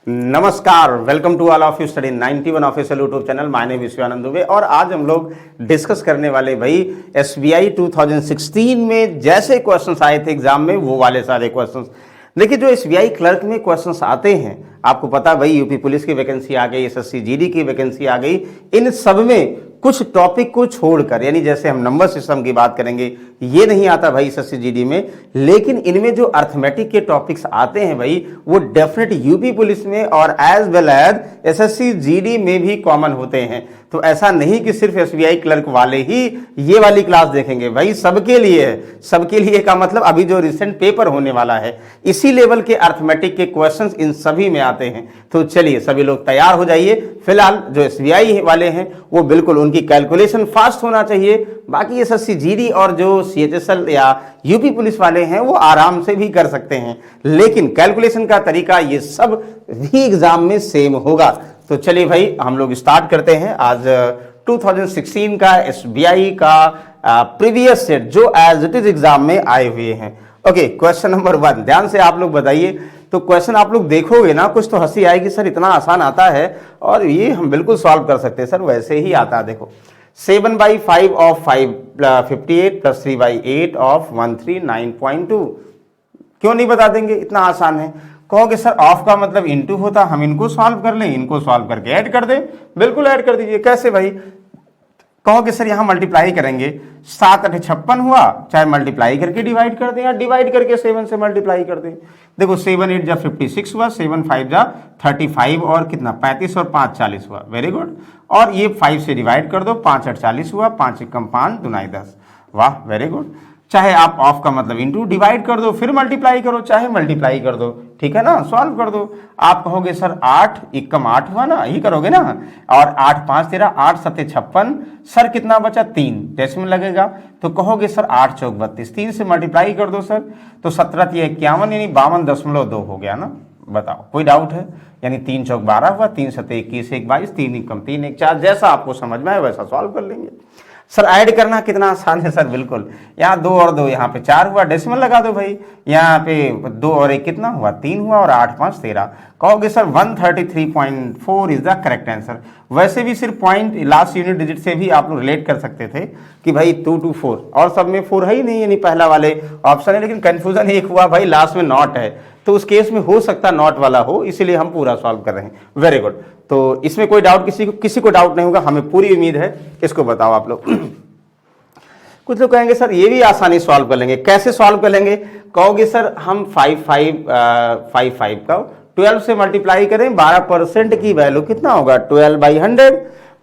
नमस्कार, welcome to all of you study 91 official YouTube channel. My name Vishwanand Dubey और आज हम लोग डिस्कस करने वाले भाई एसबीआई 2016 में जैसे क्वेश्चंस आए थे एग्जाम में वो वाले सारे क्वेश्चंस। देखिए, जो एसबीआई क्लर्क में क्वेश्चंस आते हैं, आपको पता भाई यूपी पुलिस की वैकेंसी आ गई, एसएससी जीडी की वैकेंसी आ गई, इन सब में कुछ टॉपिक को छोड़कर, यानी जैसे हम नंबर सिस्टम की बात करेंगे, ये नहीं आता भाई एसएससी जीडी में, लेकिन इनमें जो अर्थमेटिक के टॉपिक्स आते हैं भाई वो डेफिनेट यूपी पुलिस में और as well as SSC GD में भी कॉमन होते हैं। तो ऐसा नहीं कि सिर्फ एसबीआई क्लर्क वाले ही ये वाली क्लास देखेंगे, भाई सबके लिए है। सबके लिए का मतलब अभी जो रिसेंट पेपर होने वाला है इसी लेवल के अर्थमेटिक के क्वेश्चंस इन सभी में आते हैं। तो चलिए सभी लोग तैयार हो जाइए। फिलहाल जो एसबीआई वाले हैं वो बिल्कुल उनकी कैलकुलेशन फास्ट होना चाहिए, बाकी एसएससी जीडी और जो सीएचएसएल या यूपी पुलिस वाले हैं वो आराम से भी कर सकते हैं, लेकिन कैलकुलेशन का तरीका ये सब भी एग्जाम में सेम होगा। तो चलिए भाई हम लोग स्टार्ट करते हैं। आज 2016 का एसबीआई का प्रीवियस सेट जो एज इट इज एग्जाम में आए हुए हैं। ओके, क्वेश्चन नंबर 1 ध्यान से आप लोग बताइए। तो क्वेश्चन आप लोग देखोगे ना, कुछ तो हंसी आएगी, सर इतना आसान आता है और ये हम बिल्कुल सॉल्व कर सकते हैं। सर वैसे ही आता है, देखो 7/5 ऑफ 558 प्लस 3/8 ऑफ 139.2। क्यों नहीं बता देंगे, इतना आसान है। कहोगे सर ऑफ का मतलब इनटू होता, हम इनको सॉल्व कर लें, इनको सॉल्व करके ऐड कर दें। बिल्कुल ऐड कर दीजिए। कैसे भाई? कहोगे सर यहां मल्टीप्लाई करेंगे, 7 8 56 हुआ, चाहे मल्टीप्लाई करके डिवाइड कर दें या डिवाइड करके 7 से मल्टीप्लाई कर दें। देखो 7 8 जा 56 हुआ, 7 5 जा 35 और कितना 35 और 5 40 हुआ। Very good. और ये 5 से डिवाइड कर दो, 5 8 40 हुआ, 5 एकम 5 दूनाई 10। वाह, वेरी गुड। चाहे आप ऑफ का मतलब इनटू डिवाइड कर दो फिर मल्टीप्लाई करो, चाहे मल्टीप्लाई कर दो, ठीक है ना, सॉल्व कर दो। आप कहोगे सर 8 एकम 8 हुआ ना, यही करोगे ना। और 8 5 13, 8 7 56, सर कितना बचा 3, डेसिमल लगेगा। तो कहोगे सर 8 चौक 32, 3 से मल्टीप्लाई कर दो सर, तो 17 3 51 यानी 52.2 हो गया ना। बताओ कोई डाउट है? यानी 3 चौक 12 हुआ, 3 7 21 1 22, 3 एकम 3 1 4, जैसा आपको समझ में आए वैसा सॉल्व कर लेंगे। सर ऐड करना कितना आसान है सर, बिल्कुल। यहाँ 2 और 2 यहाँ पे 4 हुआ, डेसिमल लगा दो भाई। यहाँ पे 2 और 1 कितना हुआ 3 हुआ, और 8 5 13। कहोगे sir 133.4 is the correct answer. वैसे भी सिर्फ पॉइंट लास्ट यूनिट डिजिट से भी आप लोग रिलेट कर सकते थे कि भाई 2 to 4, और सब में 4 है ही नहीं, यानी पहला वाले ऑप्शन है। लेकिन कंफ्यूजन एक हुआ भाई, लास्ट में नॉट है, तो उस केस में हो सकता नॉट वाला हो, इसीलिए हम पूरा सॉल्व कर रहे हैं। Very good. तो इसमें कोई डाउट किसी को डाउट नहीं होगा, हमें पूरी उम्मीद है। इसको बताओ आप लोग। कुछ लोग कहेंगे सर ये भी आसानी सॉल्व कर लेंगे। कैसे सॉल्व कर लेंगे? कहोगे सर हम 55 का 12 से मल्टीप्लाई करें, 12% की वैल्यू कितना होगा 12/100।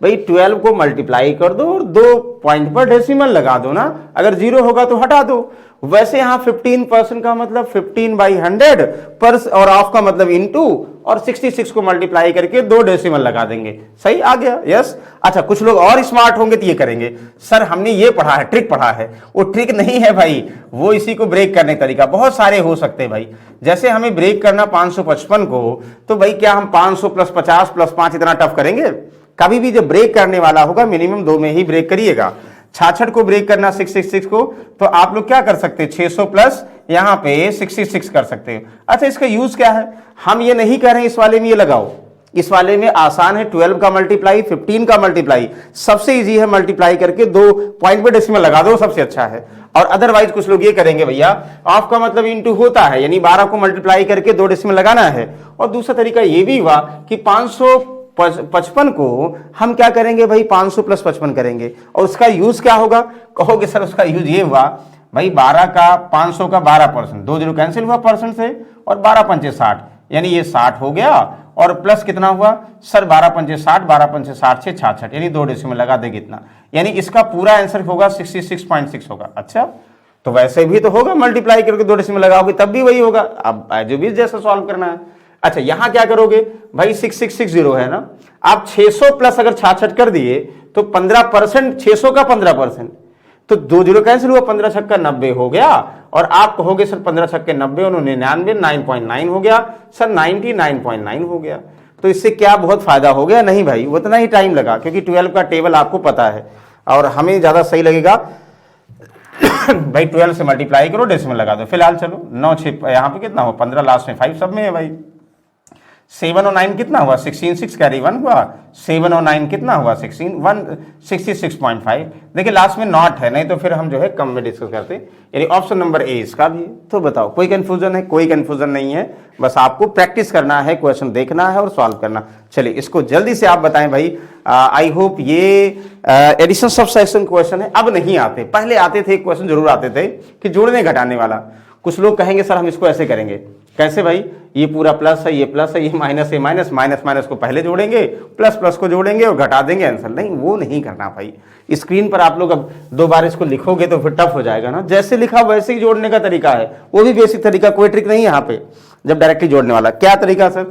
भाई 12 को मल्टीप्लाई कर दो और 2 पॉइंट पर डेसिमल लगा दो ना, अगर 0 होगा तो हटा दो। वैसे यहां 15% का मतलब 15/100 पर, और ऑफ का मतलब इनटू, और 66 को मल्टीप्लाई करके 2 डेसिमल लगा देंगे। सही आ गया? यस। अच्छा, कुछ लोग और स्मार्ट होंगे तो ये करेंगे, सर हमने ये पढ़ा है, ट्रिक पढ़ा है। वो ट्रिक नहीं है भाई, वो इसी को ब्रेक करने का तरीका बहुत सारे हो सकते हैं भाई। जैसे हमें ब्रेक करना 555 को, तो भाई क्या हम 500 + 50 + 5 इतना टफ करेंगे? कभी भी जब ब्रेक करने वाला होगा मिनिमम 2 में ही ब्रेक करिएगा। 66 को ब्रेक करना 666 को, तो आप लोग क्या कर सकते हैं 600 प्लस यहां पे 66 कर सकते हैं। अच्छा, इसका यूज क्या है? हम ये नहीं कह रहे हैं इस वाले में ये लगाओ, इस वाले में आसान है। 12 का मल्टीप्लाई, 15 का मल्टीप्लाई सबसे इजी है, मल्टीप्लाई करके 2 पॉइंट पे डेसिमल लगा दो, सबसे अच्छा है। और अदरवाइज कुछ लोग ये करेंगे भैया ऑफ का मतलब इनटू होता है, यानी 12 को मल्टीप्लाई करके 2 डेसिमल लगाना है। और दूसरा तरीका ये भी हुआ कि 555 को हम क्या करेंगे भाई 500 + 55 करेंगे, और उसका यूज क्या होगा? कहोगे सर उसका यूज ये हुआ भाई 12 का 500 का 12%, 2 0 कैंसिल हुआ परसेंट से, और 12 पंचे 60, यानी ये 60 हो गया, और प्लस कितना हुआ सर 12 पंचे 60, 12 पंचे 60 से 66, यानी 2 डेसिमल लगा दे कितना, यानी इसका पूरा आंसर होगा 66.6 होगा। अच्छा, तो वैसे भी तो होगा, मल्टीप्लाई करके 2 डेसिमल लगाओगे तब भी वही होगा। अब जो भी जैसा सॉल्व करना है। अच्छा, यहां क्या करोगे भाई 6660 है ना, आप 600 प्लस अगर 66 कर दिए तो 15%, 600 का 15%, तो 2 0 कैंसिल हुआ, 15 छक्का 90 हो गया। और आप कहोगे सर 15 छक्के 90 और 99, 9.9 हो गया सर, 99.9 हो गया। तो इससे क्या बहुत फायदा हो गया? नहीं भाई, उतना ही टाइम लगा, क्योंकि 12 का टेबल आपको पता है, और हमें ज्यादा सही लगेगा भाई 12 से मल्टीप्लाई करो, डेसिमल लगा दो। फिलहाल चलो 9 6 यहाँ पे कितना हो 15, लास्ट में 5 सब में है भाई। 7 और 9 कितना हुआ 16, 6 कैरी 1 हुआ, 7 और 9 कितना हुआ 16, 166.5। देखिए लास्ट में नॉट है, नहीं तो फिर हम जो है कम में डिस्कस करते, यानी ऑप्शन नंबर ए इसका भी। तो बताओ कोई कंफ्यूजन है? कोई कंफ्यूजन नहीं है, बस आपको प्रैक्टिस करना है, क्वेश्चन देखना है और सॉल्व करना। चलिए इसको जल्दी से आप बताएं भाई। आई होप ये एडिशन सब्सट्रैक्शन क्वेश्चन है, अब नहीं आते, पहले आते थे, क्वेश्चन जरूर आते थे कि जोड़ने घटाने वाला। कुछ लोग कहेंगे सर हम इसको ऐसे करेंगे, कैसे भाई, ये पूरा प्लस है, ये प्लस है, ये माइनस है, माइनस माइनस माइनस को पहले जोड़ेंगे, प्लस प्लस को जोड़ेंगे और घटा देंगे आंसर। नहीं, वो नहीं करना भाई। स्क्रीन पर आप लोग अब 2 बार इसको लिखोगे तो फिर टफ हो जाएगा ना, जैसे लिखा वैसे ही जोड़ने का तरीका है, वो भी बेसिक तरीका, कोई ट्रिक नहीं है यहाँ पे। जब डायरेक्टली जोड़ने वाला क्या तरीका सर,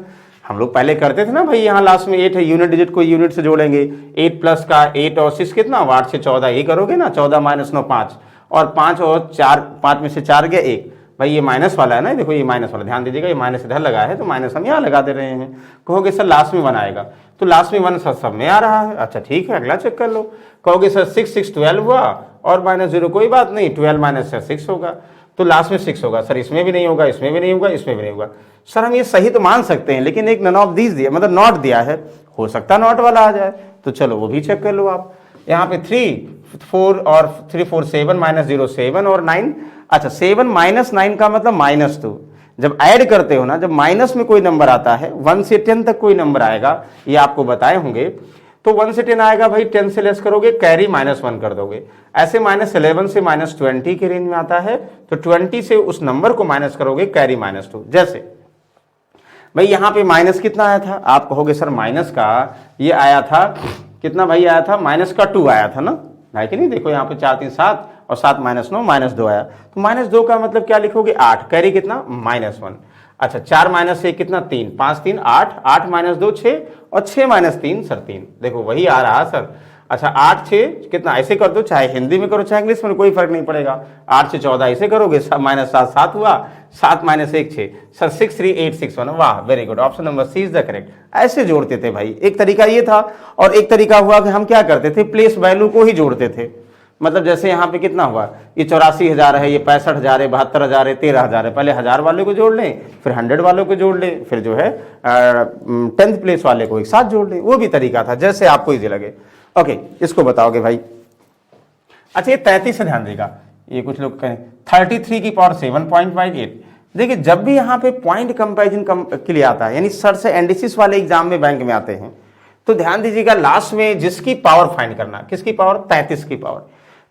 हम लोग पहले करते थे ना भाई, यहाँ लास्ट में 8 है, यूनिट डिजिट को यूनिट से जोड़ेंगे, 8 प्लस का 8 और 6 कितना, 8 से 14, ये करोगे ना, 14 माइनस 9 5, और 5 और 4, 5 में से 4 गया 1। भाई ये माइनस वाला है ना, देखो ये माइनस वाला, ध्यान दीजिएगा, ये माइनस इधर लगा है तो माइनस हम यहाँ लगा दे रहे हैं। कहोगे सर लास्ट में 1 आएगा, तो लास्ट में 1 सब में आ रहा है, अच्छा ठीक है अगला चेक कर लो। कहोगे सर 6 6 12 हुआ और माइनस 0, कोई बात नहीं, 12 माइनस 6 होगा, तो लास्ट में 6 होगा। सर इसमें भी नहीं होगा, इसमें भी नहीं होगा, इसमें भी नहीं होगा। सर हम ये सही तो मान सकते हैं, लेकिन एक नन ऑफ दीज दिया, मतलब नॉट दिया है, हो सकता है नॉट वाला आ जाए, तो चलो वो भी चेक कर लो आप। यहाँ पे 3 4 और 3 4 7 माइनस 0 7 और 9, अच्छा 7 माइनस 9 का मतलब -2। जब ऐड करते हो ना, जब माइनस में कोई नंबर आता है, 1 से 10 तक कोई नंबर आएगा, ये आपको बताए होंगे, तो 1 से 10 आएगा भाई, 10 से लेस करोगे, कैरी -1 कर दोगे। ऐसे -11 से -20 के रेंज में आता है, तो 20 से उस नंबर को माइनस करोगे, कैरी -2। जैसे भाई यहाँ पे माइनस कितना आया था, आप कहोगे सर माइनस का ये आया था कितना भाई, आया था माइनस का 2 आया था ना, है कि नहीं। देखो यहाँ पे 4 3 7 और 7 माइनस 9 -2 आया, तो -2 का मतलब क्या लिखोगे 8, कैरी कितना -1। अच्छा 4 माइनस 1 कितना 3, 5 3 8, 8 माइनस 2 6 और 6 माइनस 3 सर 3, देखो वही आ रहा सर। अच्छा 8 6 कितना, ऐसे कर दो, चाहे हिंदी में करो चाहे इंग्लिश में, कोई फर्क नहीं पड़ेगा। 8 से 14 ऐसे करोगे, माइनस 7 7 हुआ, 7 माइनस 1 6, सर 6 3 8 6 1, वाह very good, option number C is the correct. ऐसे जोड़ते थे भाई, एक तरीका ये था, और एक तरीका हुआ कि हम क्या करते थे, प्लेस वैल्यू को ही जोड़ते थे। मतलब जैसे यहाँ पे कितना हुआ, ये 84,000 है, ये 65,000 है, 72,000 है, 13,000 है, पहले 1000 वाले को जोड़ लें, फिर 100 वालों को जोड़ लें, फिर जो है 10th प्लेस वाले को एक साथ जोड़ लें, वो भी तरीका था, जैसे आपको इजी लगे। ओके इसको बताओगे भाई। अच्छा ये 33 से ध्यान देगा, ये कुछ लोग कहें 33 की पावर 7.58। देखिए जब भी यहाँ पे पॉइंट कंपैरिजन के लिए आता है, यानी सर से एंडिसिस वाले एग्जाम में बैंक में आते हैं, तो ध्यान दीजिएगा लास्ट में जिसकी पावर फाइंड करना, किसकी पावर, 33 की पावर,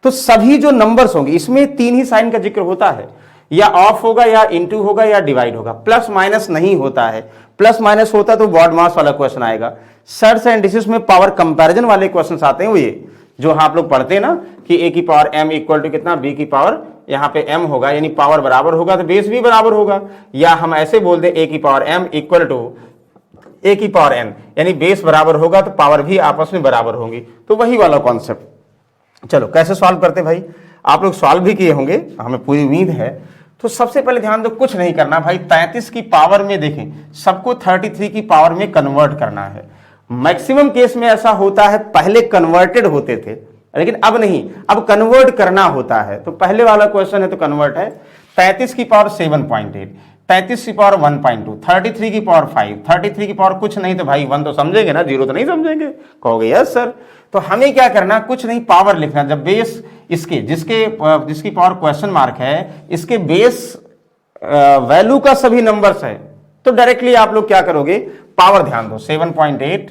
तो सभी जो नंबर्स होंगे इसमें 3 ही साइन का जिक्र होता है, या ऑफ होगा या इनटू होगा या डिवाइड होगा, प्लस माइनस नहीं होता है। प्लस माइनस होता तो बॉड मास वाला क्वेश्चन आएगा। सर्च एंड डिसिस में पावर कंपैरिजन वाले क्वेश्चन आते हैं, वो ये जो आप लोग पढ़ते हैं ना कि ए की पावर m इक्वल टू कितना, b की पावर यहाँ पे m होगा, यानी पावर बराबर होगा तो बेस भी बराबर होगा, या हम ऐसे बोल दें a की power m equal to a की पावर n, यानी बेस बराबर होगा तो पावर भी आपस में बराबर होंगी, तो वही वाला कॉन्सेप्ट। चलो कैसे सॉल्व करते भाई, आप लोग सॉल्व भी किए होंगे, हमें पूरी उम्मीद है। तो सबसे पहले ध्यान दो, कुछ नहीं करना भाई, 33 की पावर में देखें, सबको 33 की पावर में कन्वर्ट करना है। मैक्सिमम केस में ऐसा होता है, पहले कन्वर्टेड होते थे, लेकिन अब नहीं, अब कन्वर्ट करना होता है। तो पहले वाला क्वेश्चन है तो कन्वर्ट है, 33 की पावर 7.8, 33 की पावर 1.2, 33 की पावर 5, 33 की पावर कुछ नहीं तो भाई 1 तो समझेंगे ना, 0 तो नहीं समझेंगे, कहोगे यस सर। तो हमें क्या करना, कुछ नहीं, पावर लिखना। जब बेस इसके जिसकी पावर क्वेश्चन मार्क है, इसके बेस वैल्यू का सभी नंबर्स है, तो डायरेक्टली आप लोग क्या करोगे, पावर ध्यान दो 7.8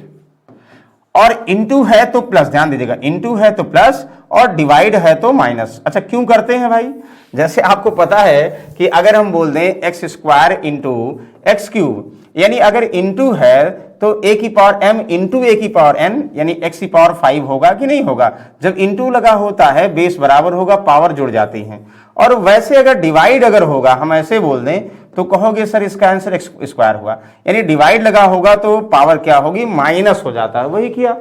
और इंटू है तो प्लस, ध्यान दीजिएगा इंटू है तो प्लस और डिवाइड है तो माइनस। अच्छा क्यों करते हैं भाई, जैसे आपको पता है कि अगर हम बोल दें x square into x cube, यानी अगर इंटू है तो a की पावर m इंटू a की पावर n, यानी x की पावर 5 होगा कि नहीं होगा। जब इंटू लगा होता है बेस बराबर होगा, पावर जुड़ जाती हैं। और वैसे अगर डिवाइड अगर होगा, हम ऐसे बोल दें तो कहोगे सर इसका आंसर एक्स स्क्वायर हुआ, यानी डिवाइड लगा होगा तो पावर क्या होगी, माइनस हो जाता है। वही किया,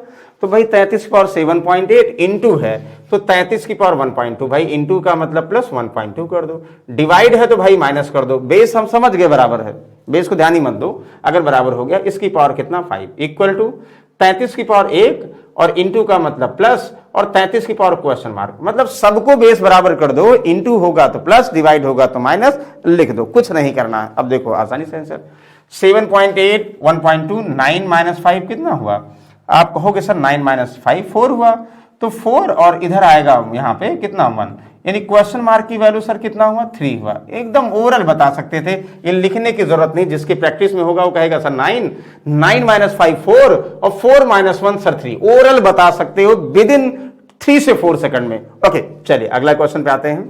तो भाई 33 की पावर 7.8 इंटू है तो 33 की पावर 1.2, भाई इंटू का मतलब प्लस 1.2 कर दो, डिवाइड है तो भाई माइनस कर दो, बेस हम समझ गए बराबर है, बेस को ध्यान ही मत दो, अगर बराबर हो गया इसकी पावर कितना 5 इक्वल टू 33 की पावर 1 और इंटू का मतलब प्लस, और 33 की पावर क्वेश्चन मार्क, मतलब सबको बेस बराबर कर दो, इंटू होगा तो प्लस, डिवाइड होगा तो माइनस, लिख दो, कुछ नहीं करना है। अब देखो आसानी से आंसर 7.8 1.2 9 माइनस 5 कितना हुआ? आप कहोगे सर 9 माइनस 5 4 हुआ, तो 4 और इधर आएगा यहाँ पे कितना 1, यानी क्वेश्चन मार्क की वैल्यू सर कितना हुआ 3 हुआ। एकदम ओरल बता सकते थे, ये लिखने की जरूरत नहीं, जिसकी प्रैक्टिस में होगा वो कहेगा सर 9 9 माइनस 5 4 और 4 माइनस 1 सर 3, ओरल बता सकते हो विद इन 3 से 4 सेकंड में। ओके चलिए अगला क्वेश्चन पे आते हैं।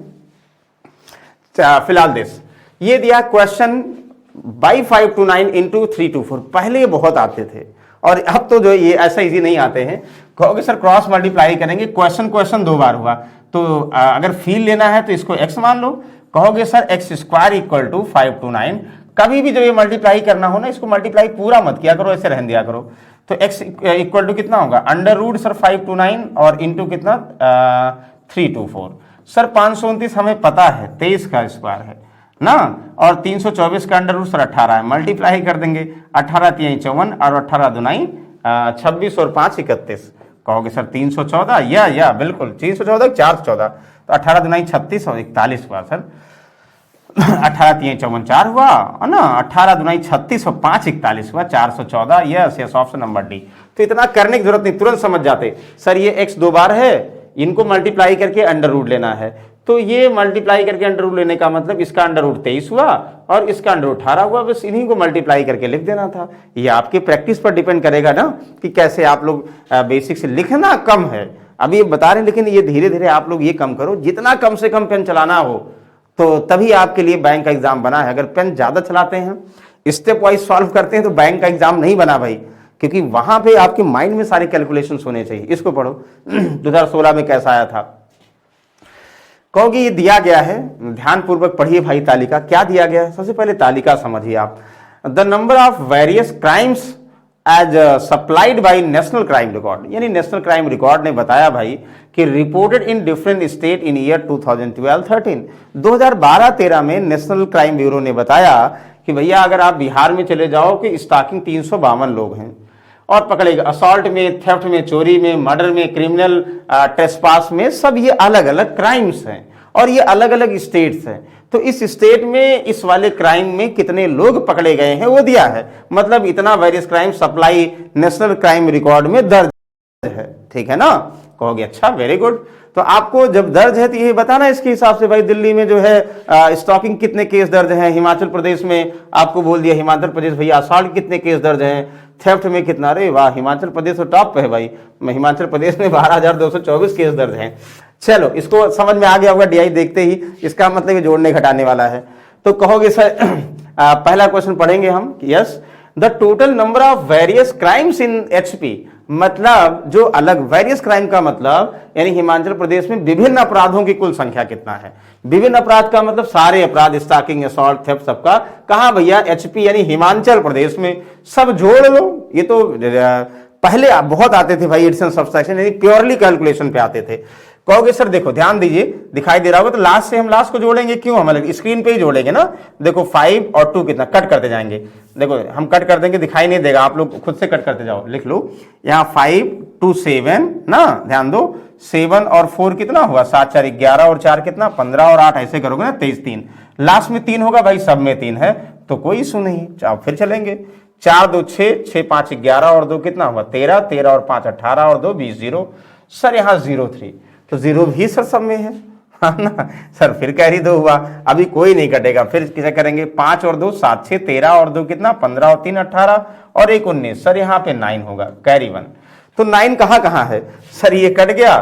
फिलहाल ये दिया question by 5 to 9 into 3 to 4, पहले ये बहुत आते थे और अब तो जो ये ऐसा इजी नहीं आते हैं। कहोगे सर क्रॉस मल्टीप्लाई करेंगे, क्वेश्चन 2 बार हुआ, तो अगर फील लेना है तो इसको x मान लो। कहोगे sir X square equal to 5 to 9, कभी भी जब ये मल्टीप्लाई करना हो ना, इसको मल्टीप्लाई पूरा मत किया करो, ऐसे रहने दिया करो। तो x इक्वल टू कितना होगा अंडर रूट सर 5 to 9 और इंटू कितना 3 to 4। सर 529 हमें पता है 23 का स्क्वायर है ना, और 324 का अंडर रूट सर 18 है, मल्टीप्लाई कर देंगे, 18 3 54 और 18 2 26 और 5 31। कहोगे सर 314, या बिल्कुल 314 414, तो 18 2 36 और 41 हुआ सर। 18 3 54 4 हुआ है ना, 18 2 36 और 5 41 हुआ, 414। Yes option number D. तो इतना करने की जरूरत नहीं, तुरंत समझ जाते सर ये x 2 बार है, इनको मल्टीप्लाई करके अंडर रूट लेना है, तो ये मल्टीप्लाई करके अंडर रूट लेने का मतलब इसका अंडर रूट 23 हुआ और इसका अंडर रूट 18 हुआ, बस इन्हीं को मल्टीप्लाई करके लिख देना था। ये आपके प्रैक्टिस पर डिपेंड करेगा ना कि कैसे आप लोग बेसिक से, लिखना कम है अभी ये बता रहे हैं, लेकिन ये धीरे धीरे आप लोग ये कम करो, जितना कम से कम पेन चलाना हो तो तभी आपके लिए बैंक का एग्जाम बना है। अगर पेन ज्यादा चलाते हैं, स्टेप वाइज सॉल्व करते हैं, तो बैंक का एग्जाम नहीं बना भाई, क्योंकि वहां पे आपके माइंड में सारे कैलकुलेशंस होने चाहिए। इसको पढ़ो 2016 में कैसा आया था। कहोगे ये दिया गया है, ध्यानपूर्वक पढ़िए भाई तालिका, क्या दिया गया है। सबसे पहले तालिका समझिए आप। The number of various crimes as supplied by national crime record, यानी नेशनल क्राइम रिकॉर्ड ने बताया भाई कि reported in different state in year 2012-13, 2012-13 में नेशनल क्राइम ब्यूरो ने बताया कि भैया अगर आप बिहार में चले जाओ कि स्टॉकिंग 352 लोग हैं और पकड़ेगा, असॉल्ट में, थेफ्ट में, चोरी में, मर्डर में, क्रिमिनल ट्रेसपास में, सब ये अलग अलग क्राइम्स हैं और ये अलग अलग स्टेट्स हैं। तो इस स्टेट में इस वाले क्राइम में कितने लोग पकड़े गए हैं वो दिया है, मतलब इतना various crime supply national crime record में दर्ज है, ठीक है ना। कहोगे अच्छा वेरी गुड, तो आपको जब दर्ज है तो ये बताना इसके हिसाब से भाई दिल्ली में जो है स्टॉकिंग कितने केस दर्ज हैं, हिमाचल प्रदेश में आपको बोल दिया हिमाचल प्रदेश भैया असॉल्ट कितने केस दर्ज हैं, थेफ्ट में कितना, अरे वाह हिमाचल प्रदेश तो टॉप पे है भाई, हिमाचल प्रदेश में 12,224 केस दर्ज हैं। चलो इसको समझ में आ गया होगा डीआई देखते ही, इसका मतलब ये जोड़ने घटाने वाला है। तो कहोगे सर पहला क्वेश्चन पढ़ेंगे हम, yes the total number of various crimes in HP, मतलब जो अलग वेरियस क्राइम का मतलब यानी हिमाचल प्रदेश में विभिन्न अपराधों की कुल संख्या कितना है। विभिन्न अपराध का मतलब सारे अपराध, स्टॉकिंग, असॉल्ट, थेफ्ट, सबका कहां भैया एचपी यानी हिमाचल प्रदेश में, सब जोड़ लो। ये तो पहले बहुत आते थे भाई एडिशन सब्सट्रैक्शन, यानी प्योरली कैलकुलेशन पे आते थे। कहोगे सर देखो ध्यान दीजिए, दिखाई दे रहा होगा तो लास्ट से हम लास्ट को जोड़ेंगे, क्यों हम अलग स्क्रीन पे ही जोड़ेंगे ना। देखो 5 और 2 कितना कट करते जाएंगे, देखो हम कट कर देंगे, दिखाई नहीं देगा, आप लोग खुद से कट करते जाओ, लिख लो यहाँ 5 2 7 ना, ध्यान दो 7 और 4 कितना हुआ 7 4 11 और 4 कितना 15 और 8 ऐसे करोगे ना 23 3, लास्ट में 3 होगा भाई, सब में 3 है तो कोई इशू नहीं। आप फिर चलेंगे 4 2 6 6 5 11 और 2 कितना हुआ 13 13 और 5 18 और 2 20 0, सर यहाँ 0 3, तो 0 भी सर सब में है ना सर, फिर कैरी 2 हुआ, अभी कोई नहीं कटेगा, फिर किसे करेंगे 5 और 2 7 6 13 और 2 कितना 15 और 3 18 और 1 19, सर यहाँ पे 9 होगा, कैरी 1। तो 9 कहाँ है सर, ये कट गया,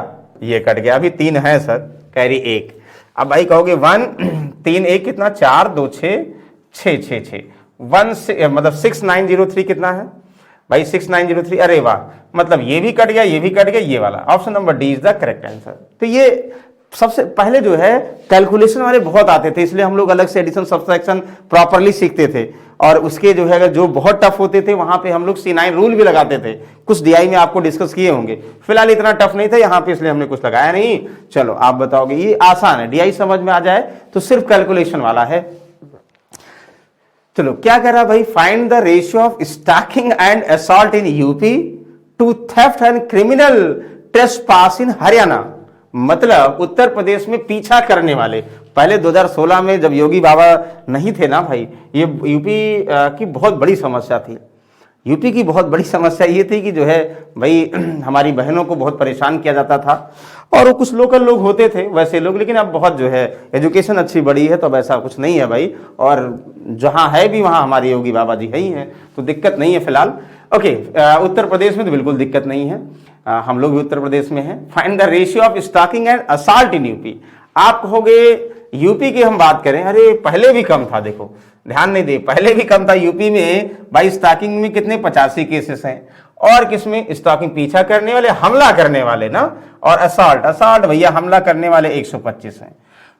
ये कट गया, अभी 3 है सर, कैरी 1। अब भाई कहोगे 1 3 1 कितना 4 2 6 6 6 6 1 मतलब 6903 कितना है भाई 6903, अरे वाह, मतलब ये भी कट गया, ये भी कट गया, ये वाला option number D is the correct answer. तो ये सबसे पहले जो है कैलकुलेशन वाले बहुत आते थे, इसलिए हम लोग अलग से एडिशन सब्सट्रैक्शन प्रॉपरली सीखते थे, और उसके जो है जो बहुत टफ होते थे वहां पे हम लोग C9 रूल भी लगाते थे, कुछ डीआई में आपको डिस्कस किए होंगे। फिलहाल इतना टफ नहीं था यहाँ पे, इसलिए हमने कुछ लगाया नहीं। चलो आप बताओगे, ये आसान है, डीआई समझ में आ जाए तो सिर्फ कैलकुलेशन वाला है। चलो क्या कह रहा भाई, find the ratio of stalking and assault in UP to theft and criminal trespass in Haryana, मतलब उत्तर प्रदेश में पीछा करने वाले। पहले 2016 में जब योगी बाबा नहीं थे ना भाई, ये यूपी की बहुत बड़ी समस्या थी। यूपी की बहुत बड़ी समस्या ये थी कि जो है भाई हमारी बहनों को बहुत परेशान किया जाता था, और वो कुछ लोकल लोग होते थे वैसे लोग, लेकिन अब बहुत जो है एजुकेशन अच्छी बढ़ी है तो अब ऐसा कुछ नहीं है भाई, और जहाँ है भी वहाँ हमारे योगी बाबा जी है ही हैं, तो दिक्कत नहीं है फिलहाल। ओके, उत्तर प्रदेश में तो बिल्कुल दिक्कत नहीं है, हम लोग भी उत्तर प्रदेश में हैं। Find the ratio of stalking and assault in UP. आप कहोगे यूपी की हम बात करें, अरे पहले भी कम था, देखो ध्यान नहीं दे, पहले भी कम था यूपी में भाई। स्टॉकिंग में कितने 85 केसेस हैं, और किसमें स्टॉकिंग पीछा करने वाले, हमला करने वाले ना, और असॉल्ट भैया हमला करने वाले 125 हैं।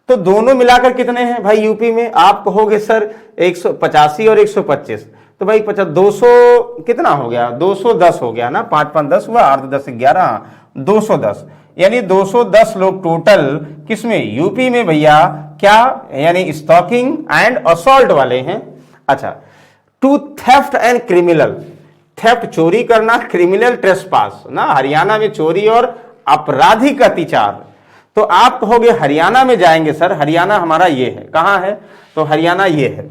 तो दोनों मिलाकर कितने हैं भाई यूपी में? आप कहोगे सर 185 और 125, तो भाई 200 कितना हो गया, 210 हो गया ना, 5 5 10 हुआ, 8 10 11, 210, यानी 210 लोग टोटल किसमें, यूपी में भैया, क्या यानी स्टॉकिंग एंड असॉल्ट वाले हैं। अच्छा, to theft and criminal, theft चोरी करना, क्रिमिनल ट्रेसपास ना, हरियाणा में चोरी और आपराधिक अत्याचार। तो आप कहोगे हरियाणा में जाएंगे सर, हरियाणा हमारा ये है, कहां है, तो हरियाणा ये है,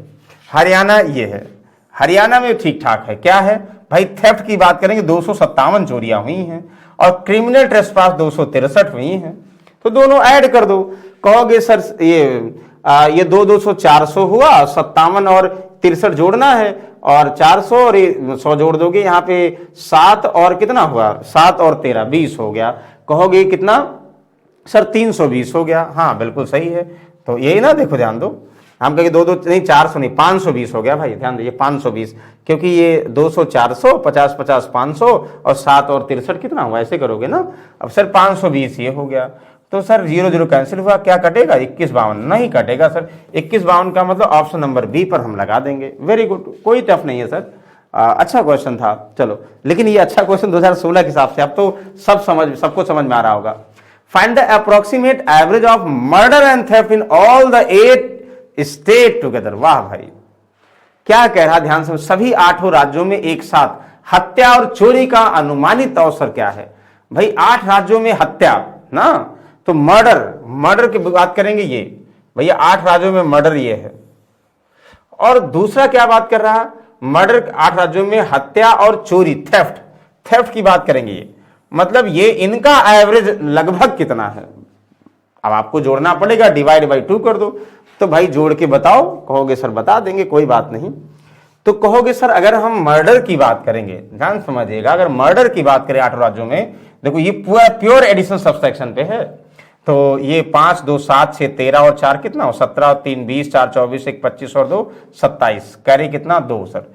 हरियाणा ये है, हरियाणा में ठीक ठाक है। क्या है भाई, थेफ्ट की बात करेंगे 257 चोरियां हुई हैं, और क्रिमिनल ट्रेसपास 263 हुई हैं, तो दोनों ऐड कर दो। कहोगे सर ये 200 400 हुआ, 57 और 63 जोड़ना है, और 400 और 100 जोड़ दोगे, यहाँ पे 7 और कितना हुआ, 7 और 13 20 हो गया। कहोगे कितना सर, 320 हो गया। हाँ बिल्कुल सही है, तो यही ना, देखो ध्यान दो, हम कहेंगे 2 नहीं 400 नहीं 520 हो गया भाई, ध्यान दीजिए 520, क्योंकि ये 200 400, 50 50 500, और 7 और 63 कितना हुआ, ऐसे करोगे ना। अब सर 520 ये हो गया, तो सर 0 0 कैंसिल हुआ, क्या कटेगा, 2152 नहीं कटेगा सर, 2152 का मतलब ऑप्शन नंबर बी पर हम लगा देंगे। वेरी गुड, कोई टफ नहीं है सर, अच्छा क्वेश्चन था। चलो, लेकिन ये अच्छा क्वेश्चन 2016 के हिसाब से, अब तो सबको समझ में आ रहा होगा। Find the approximate average of murder and theft in all the 8 state together. वाह भाई, क्या कह रहा, ध्यान से, सभी 8 राज्यों में एक साथ हत्या और चोरी का अनुमानित अवसर क्या है भाई। 8 राज्यों में हत्या ना, तो मर्डर की बात करेंगे ये भैया, 8 राज्यों में मर्डर ये है। और दूसरा क्या बात कर रहा है, मर्डर 8 राज्यों में हत्या और चोरी, थेफ्ट की बात करेंगे ये, मतलब ये इनका एवरेज लगभग कितना है। अब आपको जोड़ना पड़ेगा, डिवाइड बाई 2 कर दो, तो भाई जोड़ के बताओ। कहोगे सर बता देंगे, कोई बात नहीं। तो कहोगे सर अगर हम मर्डर की बात करेंगे, ध्यान समझिएगा, अगर मर्डर की बात करें 8 राज्यों में, देखो ये पूरा प्योर एडिशन सबसेक्शन पे है, तो ये 5 2 7 6 13 और 4 कितना हो, 17 और 3 20, 4 24, 1 25 और 2 27, कैरी कितना 2 सर,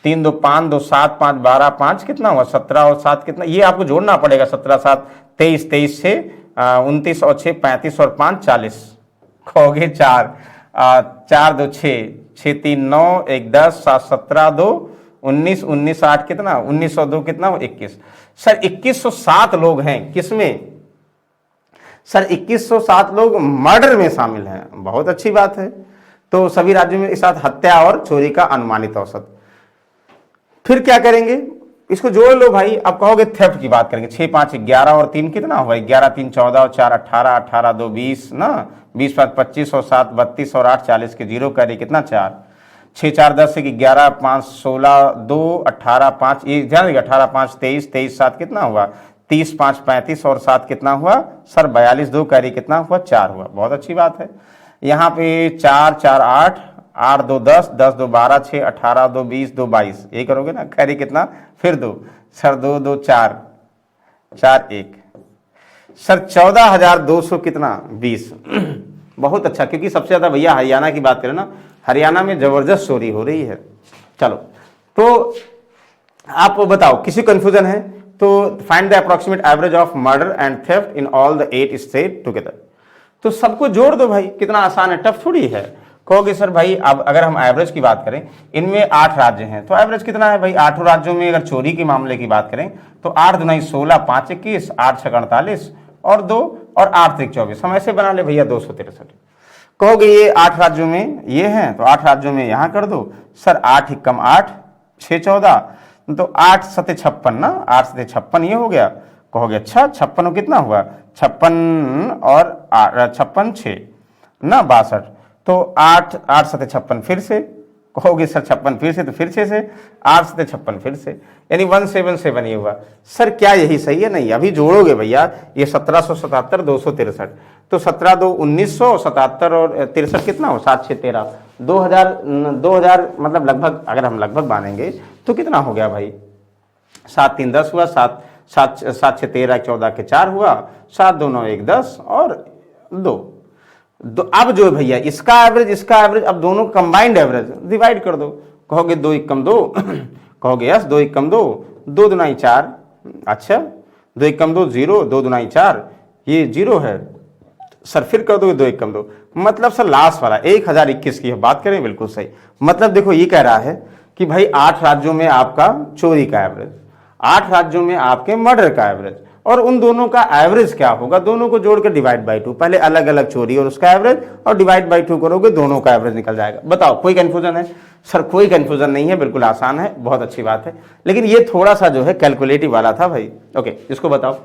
3 2 5 2 7 5 12 5 कितना हुआ, 17 और 7 कितना, ये आपको जोड़ना पड़ेगा, 17 7 23 23 6 29 और 6 35 और 5 40, कहोगे 4 4 2 6 6 3 9 1 10 7 17 2 19 19 8 कितना, 1902 कितना हो 21। सर 2107 लोग हैं किसमें, सर 2107 लोग मर्डर में शामिल हैं, बहुत अच्छी बात है। तो सभी राज्यों में इस साथ हत्या और चोरी का अनुमानित औसत। फिर क्या करेंगे, इसको जोड़ लो भाई। अब कहोगे थेफ्ट की बात करेंगे, 6 5 11 और 3 कितना हुआ, 11 3 14 और 4 18 18 2 20 ना, 20 5 25 और 7 32 और 8 40 के 0 करे कितना 4, 6 4 10 11 5 16 2 18 5, ये ध्यान रखिए 18 5 23 23 7 कितना हुआ, 30 5 35 और 7 कितना हुआ सर 42, 2 कैरी कितना हुआ 4 हुआ, बहुत अच्छी बात है। यहाँ पे 4 4 8 8 2 10 10 2 12 6 18 2 20 2 22, ये करोगे ना, कैरी कितना फिर 2 सर 2 2 4 4 1 सर 14,200 कितना 20 बहुत अच्छा, क्योंकि सबसे ज्यादा भैया हरियाणा की बात करें ना, हरियाणा में जबरदस्त चोरी हो रही है। चलो तो आप बताओ, किसी कंफ्यूजन है तो find the approximate average of murder and theft in all the 8 state together. तो सबको जोड़ दो भाई, कितना आसान है, टफ थोड़ी है। कहोगे सर भाई अब अगर हम एवरेज की बात करें, इनमें 8 राज्य हैं तो एवरेज कितना है भाई, 8 राज्यों में अगर चोरी के मामले की बात करें तो 8 दूनी 16 5 21 8 6 48 और 2 और 8 3 24, हम ऐसे बना ले भैया 263। कहोगे ये 8 राज्यों में ये हैं, तो 8 राज्यों में यहां कर दो सर, 8 1 8 6 14 तो 8 सते 56 ना, 8 सते 56 ये हो गया। कहोगे अच्छा 56 कितना हुआ, 56 और 56 6 ना 62, तो 8 8 सते 56 फिर से कहोगे सर 56 फिर से, तो फिर 6 से 8 सते 56 फिर से, यानी 177 ये हुआ। सर क्या यही सही है? नहीं, अभी जोड़ोगे भैया, ये 1777 263, तो 17 2 1977 और 63 कितना हो, 7 6 13, 2000 मतलब लगभग, अगर हम लगभग मानेंगे तो कितना हो गया भाई, 7 3 10 हुआ, 7 7 7 6 13 14 के 4 हुआ, 7 2 9 1 10 और 2। अब जो भैया इसका एवरेज इसका एवरेज, अब दोनों कंबाइंड एवरेज डिवाइड कर दो। कहोगे 2 1 2 कहोगे यस 2 1 2, 2 2 4, अच्छा 2 1 2 0, 2 2 4, ये 0 है सर, फिर कर दोगे 2 1 2, मतलब सर लास्ट वाला 1021 की बात करें, बिल्कुल सही। मतलब देखो ये कह रहा है कि भाई 8 राज्यों में आपका चोरी का एवरेज, 8 राज्यों में आपके मर्डर का एवरेज, और उन दोनों का एवरेज क्या होगा, दोनों को जोड़कर डिवाइड बाई 2, पहले अलग अलग चोरी और उसका एवरेज, और डिवाइड बाई 2 करोगे, दोनों का एवरेज निकल जाएगा। बताओ कोई कंफ्यूजन है? सर कोई कंफ्यूजन नहीं है, बिल्कुल आसान है, बहुत अच्छी बात है, लेकिन ये थोड़ा सा जो है कैलकुलेटिव वाला था भाई। ओके, इसको बताओ,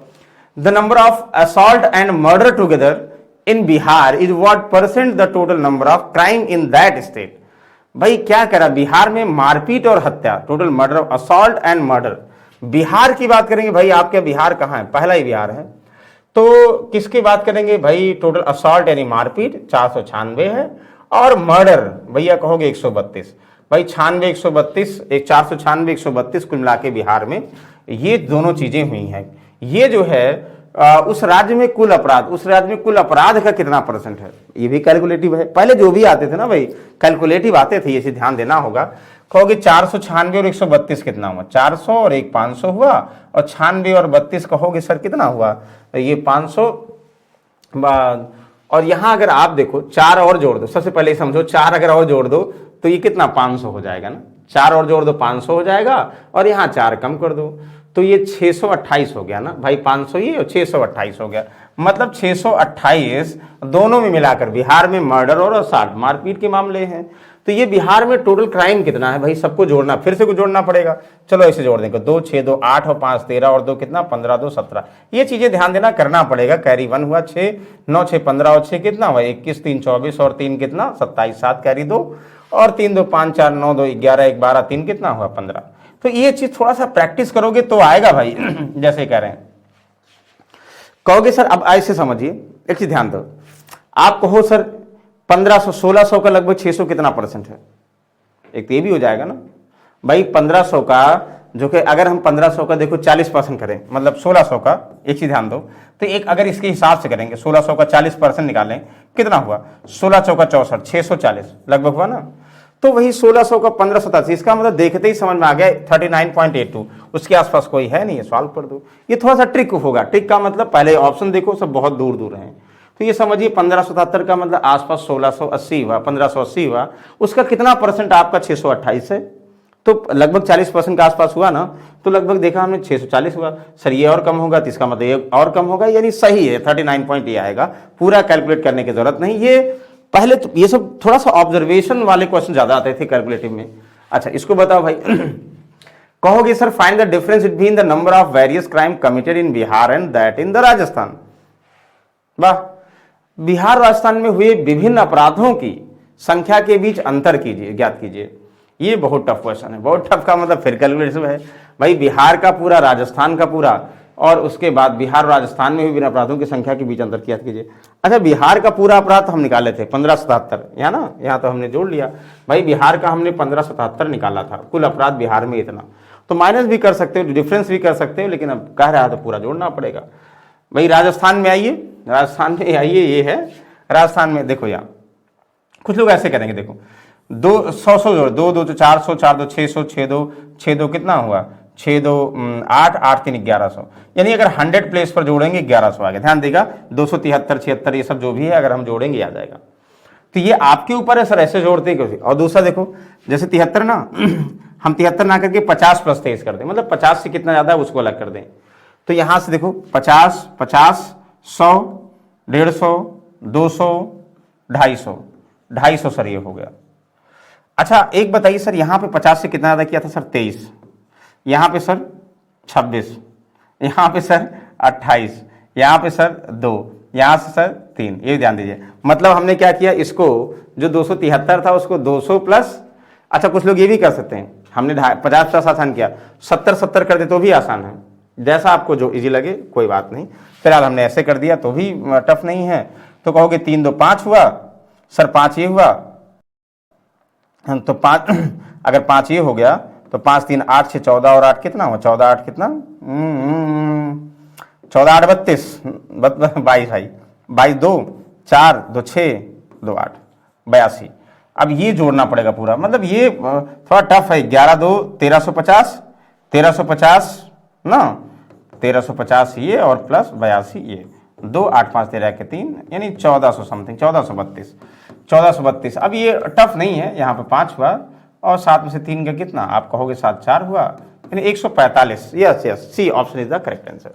the number of assault and murder together in Bihar is what percent the total number of crime in that state. भाई क्या करा, बिहार में मारपीट और हत्या, total murder of assault and murder, Bihar की बात करेंगे भाई। आपके बिहार कहाँ है? पहला ही बिहार है, तो किसकी बात करेंगे भाई, टोटल असॉल्ट यानी मारपीट 496 है, और मर्डर भैया कहोगे 132। भाई 96 132, एक 496 132 कुल मिला के बिहार में ये दोनों चीजें हुई हैं। ये जो है उस राज्य में कुल अपराध, उस राज्य में कुल अपराध का कितना परसेंट है, ये भी कैलकुलेटिव है। पहले जो भी आते थे ना भाई कैलकुलेटिव आते थे, इसे ध्यान देना होगा। कहोगे 496 और 132 कितना हुआ, 400 और एक 500 हुआ, और 96 और 32 कहोगे सर कितना हुआ, तो ये 500, और यहां अगर आप देखो 4 और जोड़ दो, सबसे पहले समझो 4 अगर और जोड़ दो तो ये कितना 500 हो जाएगा ना, 4 और जोड़ दो 500 हो जाएगा, और यहाँ 4 कम कर दो तो ये 628 हो गया ना भाई, 500 ये और 628 हो गया, मतलब 628 दोनों में मिलाकर बिहार में मर्डर और असॉल्ट मारपीट के मामले हैं। तो ये बिहार में टोटल क्राइम कितना है भाई, सबको जोड़ना, फिर से कुछ जोड़ना पड़ेगा। चलो ऐसे जोड़ देंगे, 2 6 2 8 और 5 13 और 2 कितना 15 2 17, ये चीजें ध्यान देना, करना पड़ेगा। कैरी 1 हुआ 6, 9 6 15 और 6 कितना हुआ 21, 3 24 और 3 कितना 27, 7 कैरी 2 और 3 2 5 4 9 2 11 1 12 3 कितना हुआ 15। तो ये चीज थोड़ा सा प्रैक्टिस करोगे तो आएगा भाई जैसे कह रहे हैं। कहोगे सर अब ऐसे समझिए, एक चीज ध्यान दो, आप कहो सर 1500 1600 का लगभग 600 कितना परसेंट है, एक तो ये भी हो जाएगा ना भाई। 1500 का जो कि अगर हम 1500 का देखो 40% करें, मतलब 1600 का, एक चीज ध्यान दो, तो एक अगर इसके हिसाब से करेंगे 1600 का 40% निकालें, कितना हुआ 16 चौका 64, 640 लगभग हुआ ना। तो वही 1600 का 1587, इसका मतलब देखते ही समझ में आ गया 39.82, उसके आसपास कोई है नहीं है, सॉल्व कर दो। ये थोड़ा सा ट्रिक होगा, ट्रिक का मतलब पहले ऑप्शन देखो सब बहुत दूर दूर हैं, तो ये समझिए 1577 का मतलब आसपास 1680 हुआ, 1580 हुआ, उसका कितना परसेंट आपका 628 है, तो लगभग 40% के आसपास हुआ ना, तो लगभग देखा हमने 640 हुआ। सर ये और कम होगा तो इसका मतलब ये और कम होगा, यानी सही है 39 पॉइंट ये आएगा, पूरा कैलकुलेट करने की जरूरत नहीं। ये पहले तो ये सब थोड़ा सा ऑब्जर्वेशन वाले क्वेश्चन ज्यादा आते थे कैलकुलेटिव में। अच्छा इसको बताओ भाई कहोगे sir find the difference between the number of various crime committed in Bihar and that in the Rajasthan. वाह, बिहार राजस्थान में हुए विभिन्न अपराधों की संख्या के बीच अंतर कीजिए, ज्ञात कीजिए। ये बहुत टफ क्वेश्चन है, बहुत टफ का मतलब फिर कैलकुलेटिव है भाई, बिहार का पूरा, राजस्थान का पूरा, और उसके बाद बिहार राजस्थान में हुए विभिन्न अपराधों की संख्या के बीच अंतर ज्ञात कीजिए। अच्छा बिहार का पूरा अपराध हम निकाले थे 1577, यहाँ ना, यहाँ तो हमने जोड़ लिया भाई, बिहार का हमने 1577 निकाला था, कुल अपराध बिहार में इतना, तो माइनस भी कर सकते हो, डिफरेंस भी कर सकते हो, लेकिन अब कह रहा है तो पूरा जोड़ना पड़ेगा भाई। राजस्थान में आइए, राजस्थान में आइए, ये है राजस्थान में, देखो यहाँ कुछ लोग ऐसे करेंगे, देखो 200 जोड़, 2 2 400, 4 2 600, 6 2 6 2 कितना हुआ 6 2 8 8 3 1100, यानी अगर 100 प्लेस पर जोड़ेंगे 1100 आ गया। ध्यान देगा 273 76 ये सब जो भी है अगर हम जोड़ेंगे आ जाएगा। तो ये आपके ऊपर है सर, ऐसे जोड़ते हैं क्यों। और दूसरा देखो जैसे 73 ना हम 73 ना करके 50 प्लस 23 कर दें, मतलब 50 से कितना ज्यादा है उसको अलग कर दें। तो यहां से देखो 50 50 100 150 200 250 250 सर ये हो गया। अच्छा एक बताइए सर, यहां पे 50 से कितना ज्यादा किया था सर 23, यहाँ पे सर 26, यहाँ पे सर 28, यहाँ पे सर 2, यहाँ से सर 3, ये ध्यान दीजिए। मतलब हमने क्या किया, इसको जो 273 था उसको 200 प्लस, अच्छा कुछ लोग ये भी कर सकते हैं, हमने 50 आसान किया, 70 कर दे तो भी आसान है, जैसा आपको जो इजी लगे कोई बात नहीं। फिलहाल हमने ऐसे कर दिया तो भी टफ नहीं है। तो कहोगे 3 2 5 हुआ सर, 5 ये हुआ, तो 5 अगर 5 ये हो गया तो 5 3 8 6 14 और 8 कितना हुआ, 14 8 कितना 14 8 32 22 भाई 22 2 4 2 6 2 8 82। अब ये जोड़ना पड़ेगा पूरा, मतलब ये थोड़ा टफ है। 11 2 1350 1350 ना, 1350 ये और प्लस 82 ये, 2 8 5 13 के 3 यानी 1400 समथिंग, 1432। अब ये टफ नहीं है, यहाँ पे 5 हुआ और 7 में से 3 का कितना, आप कहोगे 7 4 हुआ यानी 145। Yes yes, C option is the correct answer.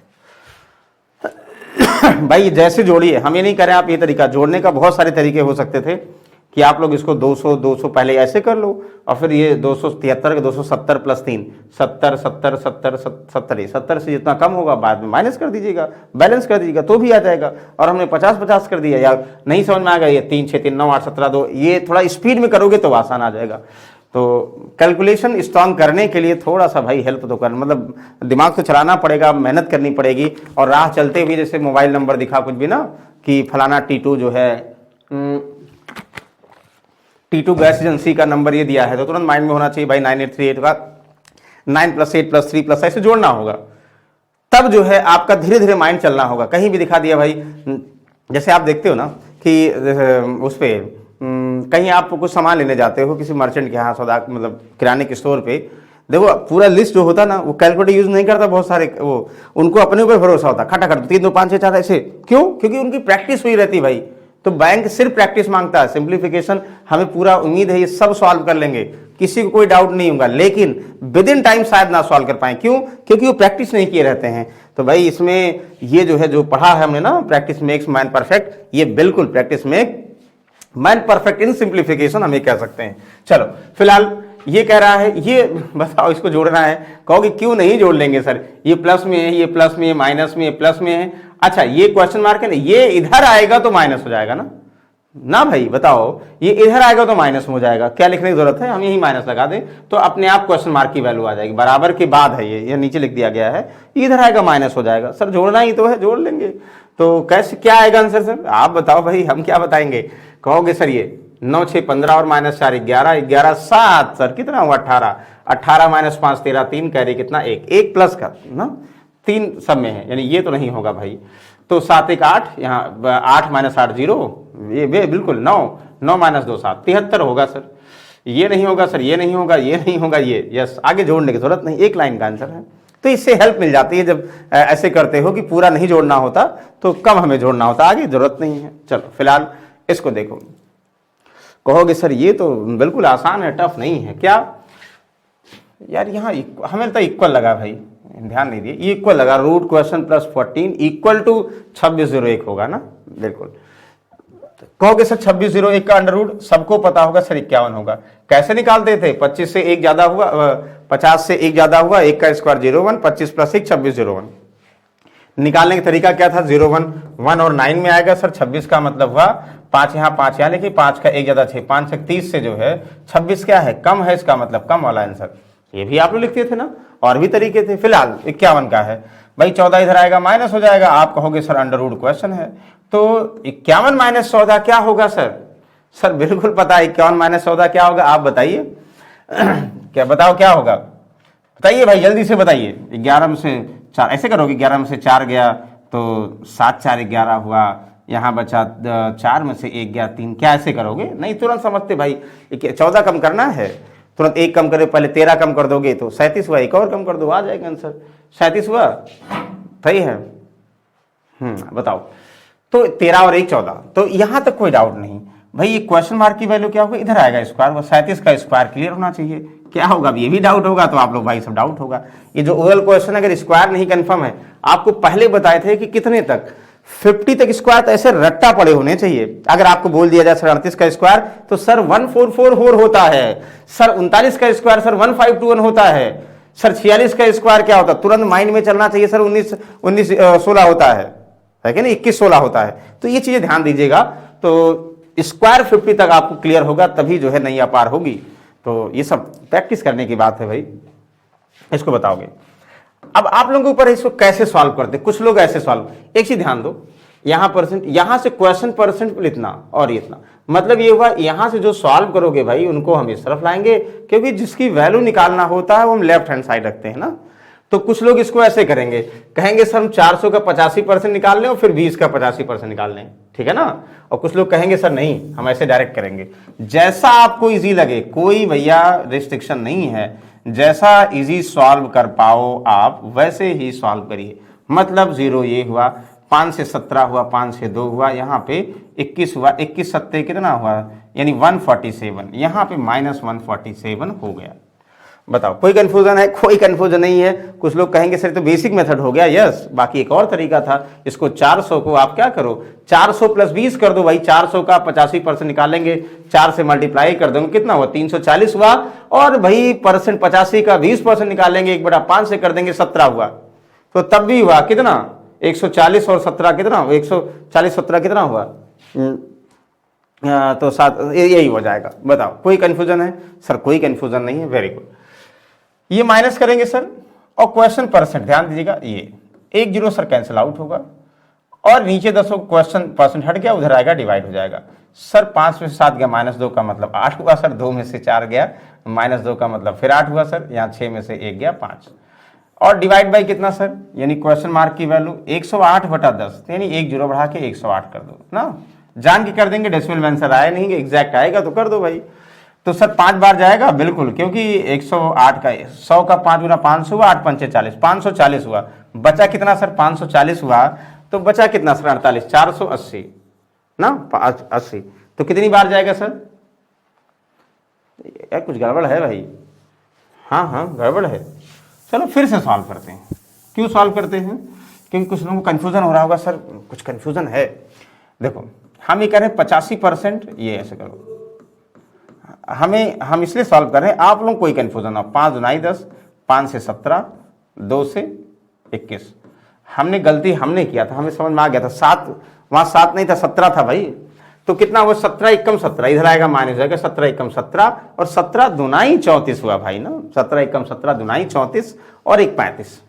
भाई जैसे जोड़िए, हम ये नहीं करें आप ये तरीका जोड़ने का, बहुत सारे तरीके हो सकते थे कि आप लोग इसको 200 200 पहले ऐसे कर लो और फिर ये 273 के 270 प्लस 3 70 70 70 70 70 से जितना कम होगा बाद में माइनस कर दीजिएगा, बैलेंस कर दीजिएगा तो भी आ जाएगा। और हमने 50 कर दिया, या नहीं समझ में आ गया ये 3 6 3 9 8 17 2, ये थोड़ा स्पीड में करोगे तो आसान आ जाएगा। तो कैलकुलेशन स्ट्रांग करने के लिए थोड़ा सा भाई हेल्प तो कर, मतलब दिमाग तो चलाना पड़ेगा, मेहनत करनी पड़ेगी। और राह चलते हुए जैसे मोबाइल नंबर दिखा कुछ भी ना कि फलाना T2 जो है T2 गैस एजेंसी का नंबर ये दिया है, तो तुरंत माइंड में होना चाहिए भाई 9838 का 9 + 8 + 3 + ऐसे जोड़ना होगा, तब जो है आपका धीरे धीरे माइंड चलना होगा। कहीं भी दिखा दिया भाई, जैसे आप देखते हो ना कि उस पर कहीं आप कुछ सामान लेने जाते हो किसी मर्चेंट के यहाँ, सौदा मतलब किराने के स्टोर पे, देखो पूरा लिस्ट जो होता ना वो कैलकुलेटर यूज नहीं करता बहुत सारे, वो उनको अपने ऊपर भरोसा होता, खटा कर 3 2 5 6 4 ऐसे, क्यों? क्योंकि उनकी प्रैक्टिस हुई रहती भाई। तो बैंक सिर्फ प्रैक्टिस मांगता है, सिंप्लीफिकेशन हमें पूरा उम्मीद है ये सब सॉल्व कर लेंगे, किसी को कोई डाउट नहीं होगा, लेकिन विद इन टाइम शायद ना सॉल्व कर पाए, क्यों? क्योंकि वो प्रैक्टिस नहीं किए रहते हैं। तो भाई इसमें ये जो है जो पढ़ा है हमने ना, प्रैक्टिस मेक्स मैन परफेक्ट, ये बिल्कुल practice make man perfect in simplification हम ये कह सकते हैं। चलो फिलहाल ये कह रहा है, ये बताओ इसको जोड़ना है, कहोगे क्यों नहीं जोड़ लेंगे सर, ये प्लस में है, ये प्लस में है, माइनस में है, प्लस में है, अच्छा ये क्वेश्चन मार्क है ना, ये इधर आएगा तो माइनस हो जाएगा ना, ना भाई बताओ, ये इधर आएगा तो माइनस हो जाएगा, क्या लिखने की जरूरत है, हम यही माइनस लगा दें तो अपने आप क्वेश्चन मार्क की वैल्यू आ जाएगी, बराबर के बाद है ये नीचे लिख दिया गया है, इधर आएगा माइनस हो जाएगा। सर जोड़ना ही तो है, जोड़ लेंगे। तो कैसे क्या आएगा आंसर सर, आप बताओ भाई, हम क्या बताएंगे? कहोगे सर ये 9 6 15 और -4 11 11 7 सर कितना हुआ 18 18 - 5 13 3 कैरी कितना 1 1 प्लस का ना 3 सब में है, यानी ये तो नहीं होगा भाई। तो 7 1 8, यहाँ 8 - 8 0, ये बिल्कुल 9 9 - 2 7 73 होगा सर, ये नहीं होगा सर, ये नहीं होगा, ये नहीं होगा, ये यस, आगे जोड़ने की जरूरत नहीं, एक लाइन का आंसर है। तो इससे हेल्प मिल जाती है जब ऐसे करते हो कि पूरा नहीं जोड़ना होता तो कम हमें जोड़ना होता, आगे जरूरत नहीं है। चलो फिलहाल इसको देखो, कहोगे सर ये तो बिल्कुल आसान है, टफ नहीं है, क्या यार? यहाँ हमें तो इक्वल लगा भाई, ध्यान नहीं दिए, ये इक्वल लगा, root question plus 14 equal to 2601 होगा ना, बिल्कुल। कहोगे सर 2601 का अंडर रूट सबको पता होगा सर 51 होगा, कैसे निकालते थे? 25 से 1 ज्यादा हुआ, 50 से 1 ज्यादा हुआ, 1 का स्क्वायर 01, 25 + 1 26 01। निकालने का तरीका क्या था? 0 1 1 और 9 में आएगा सर, 26 का मतलब हुआ 5 यहाँ 5 यहाँ, लेकिन 5 का 1 ज्यादा 6, 5 से 30 से जो है 26 क्या है? कम है, इसका मतलब कम वाला आंसर। ये भी आप लोग लिखते थे ना, और भी तरीके थे। फिलहाल 51 का है भाई, 14 इधर आएगा माइनस हो जाएगा, आप कहोगे सर अंडर रूट क्वेश्चन है, तो 51 - 14 क्या होगा सर? सर बिल्कुल पता है 51 - 14 क्या होगा, आप बताइए क्या बताओ क्या होगा, बताइए भाई जल्दी से बताइए। 11 में से 4 ऐसे करोगे, 11 में से 4 गया तो 7 4 11 हुआ, यहाँ बचा 4 में से 1 गया 3, क्या ऐसे करोगे? नहीं, तुरंत समझते भाई 14 कम करना है, तुरंत 1 कम करे, पहले 13 कम कर दोगे तो 37 हुआ, 1 और कम कर दो, आ जाएगा आंसर। 37 हुआ, सही है। बताओ, तो 13 और 1 14, तो यहां तक कोई डाउट नहीं भाई। ये क्वेश्चन मार्क की वैल्यू क्या होगा? इधर आएगा स्क्वायर, वो 37 का स्क्वायर क्लियर होना चाहिए। क्या होगा? ये भी डाउट होगा, तो आप लोग भाई सब डाउट होगा। ये जो ओरल क्वेश्चन अगर स्क्वायर नहीं कंफर्म है, आपको पहले बताए थे कि कितने तक 50 तक स्क्वायर, तो ऐसे रट्टा पड़े होने चाहिए। अगर आपको बोल दिया जाए सर 38 का स्क्वायर, तो सर 1444 होता है, सर 39 का स्क्वायर सर 1521 होता है, सर 46 का स्क्वायर क्या होता है, तुरंत माइंड में चलना चाहिए सर, 16 होता है कि नहीं, 21-16 होता है। तो ये चीजें ध्यान दीजिएगा। तो स्क्वायर 50 तक आपको क्लियर होगा, तभी जो है नैया पार होगी। तो ये सब प्रैक्टिस करने की बात है भाई, इसको बताओगे। अब आप लोगों के ऊपर इसको कैसे सॉल्व करते, कुछ लोग ऐसे सॉल्व, एक चीज ध्यान दो, यहां परसेंट, यहां से क्वेश्चन परसेंट इतना और इतना, मतलब ये हुआ यहां से जो सॉल्व करोगे भाई उनको हम इस तरफ लाएंगे, क्योंकि जिसकी वैल्यू निकालना होता है वो हम लेफ्ट हैंड साइड रखते हैं ना। तो कुछ लोग इसको ऐसे करेंगे, कहेंगे सर हम 400 का 85% निकाल लें और फिर 20 का 85% निकाल लें, ठीक है ना। और कुछ लोग कहेंगे सर नहीं, हम ऐसे डायरेक्ट करेंगे, जैसा आपको इजी लगे, कोई भैया रिस्ट्रिक्शन नहीं है, जैसा इजी सॉल्व कर पाओ आप वैसे ही सॉल्व करिए। मतलब 0 ये हुआ, 5 से 17 हुआ, 5 से 2 हुआ, यहाँ पे 21 हुआ, 21 सत्ते कितना हुआ, यानी 147, यहाँ पे -147 हो गया। बताओ कोई कंफ्यूजन है? कोई कंफ्यूजन नहीं है। कुछ लोग कहेंगे सर तो बेसिक मेथड हो गया, यस, बाकी एक और तरीका था, इसको 400 को आप क्या करो, 400 + 20 कर दो भाई, 400 का 85% निकालेंगे, 4 से मल्टीप्लाई कर दोगे कितना हुआ, 340 हुआ, और भाई परसेंट 85 का 20% निकालेंगे 1/5 से कर देंगे, 17 हुआ। तो तब भी हुआ कितना, 140 और 17 कितना, 140 17 कितना हुआ, तो 7, यही हो जाएगा। बताओ कोई कंफ्यूजन है? सर कोई कंफ्यूजन नहीं है, वेरी गुड। ये माइनस करेंगे सर, और क्वेश्चन परसेंट ध्यान दीजिएगा, ये 1 0 सर कैंसिल आउट होगा, और नीचे 10 क्वेश्चन परसेंट हट गया, उधर आएगा डिवाइड हो जाएगा। सर 5 में से 7 गया, -2 का मतलब 8 हुआ सर, 2 में से 4 गया, -2 का मतलब फिर 8 हुआ सर, यहाँ 6 में से 1 गया 5, और डिवाइड बाई कितना सर, यानी क्वेश्चन मार्क की वैल्यू 108/10, यानी 1 0 बढ़ा के 108 कर दो ना, जान के कर देंगे, डेसिमल में आंसर आया नहीं, एग्जैक्ट आएगा तो कर दो भाई। तो सर 5 बार जाएगा बिल्कुल, क्योंकि 108 का 100 का 5 गुना 500 हुआ, 8 पंचे 40, 540 हुआ, बचा कितना सर, 540 हुआ, तो बचा कितना सर 48, 480 ना, 80। तो कितनी बार जाएगा सर, यार कुछ गड़बड़ है भाई, हाँ गड़बड़ है। चलो फिर से सॉल्व करते हैं। क्यों सॉल्व करते हैं, क्योंकि कुछ लोगों को कन्फ्यूजन हो रहा होगा, सर कुछ कन्फ्यूजन है। देखो हम ये कह रहे हैं 85%, ये ऐसे करो, हम इसलिए सॉल्व कर रहे हैं, आप लोग कोई कंफ्यूजन ना हो। 5 दूनी 10, 5 से 17, 2 से 21, हमने गलती हमने किया था, हमें समझ में आ गया था, 7 वहां 7 नहीं था, 17 था भाई, तो कितना हुआ, 17 एकम 17, इधर आएगा माइनस जाएगा, 17 एकम 17, और 17 दूनाई 34 हुआ भाई ना, 17 एकम 17 दूनाई 34, और 1 35,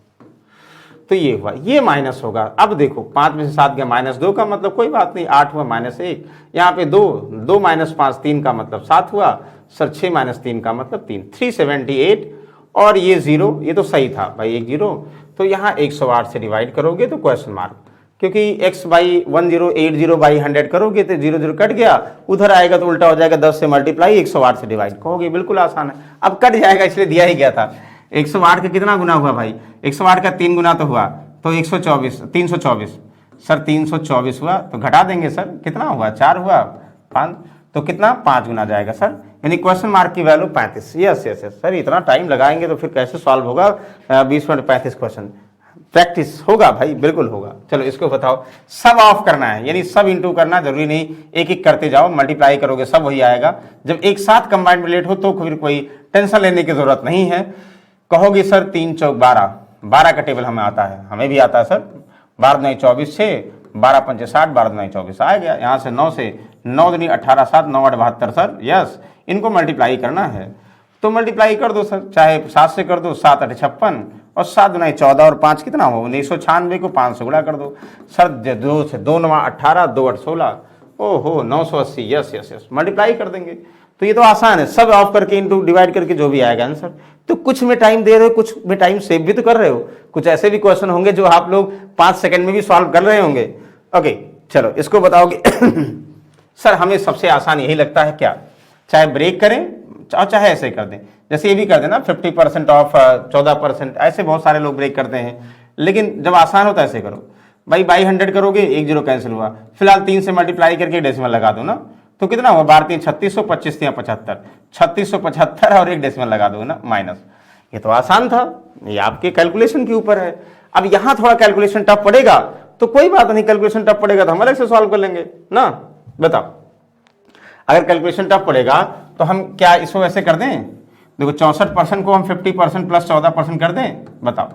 तो ये हुआ, ये माइनस होगा। अब देखो 5 में से 7 गया, -2 का मतलब कोई बात नहीं, 8 हुआ, -1, यहाँ पे 2 -5 3 का मतलब 7 हुआ सर, 6 - 3 का मतलब 3, 378, और ये 0, ये तो सही था भाई, 1 0, तो यहाँ 108 से डिवाइड करोगे तो क्वेश्चन मार्क, क्योंकि x/1080/100 करोगे तो 0 0 कट गया, उधर आएगा तो उल्टा हो जाएगा, 10 से मल्टीप्लाई 108 से डिवाइड कहोगे, बिल्कुल आसान है। अब कट जाएगा इसलिए दिया ही गया था। 108 का कितना गुना हुआ भाई, 108 का 3 गुना तो हुआ, तो 124, 324 सर, 324 हुआ, तो घटा देंगे सर, कितना हुआ, 4 हुआ, 5, तो कितना 5 गुना जाएगा सर, यानी क्वेश्चन मार्क की वैल्यू 35। यस सर, इतना टाइम लगाएंगे तो फिर कैसे सॉल्व होगा, 20 मिनट 35 क्वेश्चन, प्रैक्टिस होगा भाई, बिल्कुल होगा। चलो इसको बताओ, सब ऑफ करना है, यानी सब इंटू करना, जरूरी नहीं एक एक करते जाओ, मल्टीप्लाई करोगे सब वही आएगा। जब एक साथ कंबाइंड रिलेट हो तो फिर कोई टेंशन लेने की जरूरत नहीं है। कहोगे सर 3 चौक 12, 12 का टेबल हमें आता है, हमें भी आता है सर, 12 दूनी 24 6, 12 पंचे 60, 12 दूनी 24 आ गया। यहाँ से 9 से 9 दूनी 18 7, 9 8 72 सर, यस, इनको मल्टीप्लाई करना है तो मल्टीप्लाई कर दो सर, चाहे 7 से कर दो, 7 8 56, और 7 दूनी 14, और 5 कितना हो, 1996 को 5 से गुणा कर दो सर, 2 से 2 9 18, 2 8 16, ओहो 980, यस मल्टीप्लाई कर देंगे। तो ये तो आसान है, सब ऑफ करके इनटू डिवाइड करके जो भी आएगा आंसर। तो कुछ में टाइम दे रहे हो, कुछ में टाइम सेव भी तो कर रहे हो, कुछ ऐसे भी क्वेश्चन होंगे जो आप लोग 5 सेकंड में भी सॉल्व कर रहे होंगे। ओके चलो इसको बताओगे सर हमें सबसे आसान यही लगता है, क्या चाहे ब्रेक करें और चाहे ऐसे कर दें, जैसे ये भी कर देना 50% ऑफ 14%, ऐसे बहुत सारे लोग ब्रेक करते हैं, लेकिन जब आसान होता है ऐसे करो भाई, बाई 100 करोगे, 1 0 कैंसिल हुआ, फिलहाल 3 से मल्टीप्लाई करके डेसिमल लगा दो ना, तो कितना हुआ, 12 3 3600, 25 3 75, 3675 और 1 डेसिमल लगा दो ना, माइनस। ये तो आसान था, ये आपके कैलकुलेशन के ऊपर है। अब यहां थोड़ा कैलकुलेशन टफ पड़ेगा तो कोई बात नहीं, कैलकुलेशन टफ पड़ेगा तो हम अलग से सॉल्व कर लेंगे ना। बताओ अगर कैलकुलेशन टफ पड़ेगा तो हम क्या इसको ऐसे कर दें, देखो 64% को हम 50% प्लस 14% कर दें, बताओ।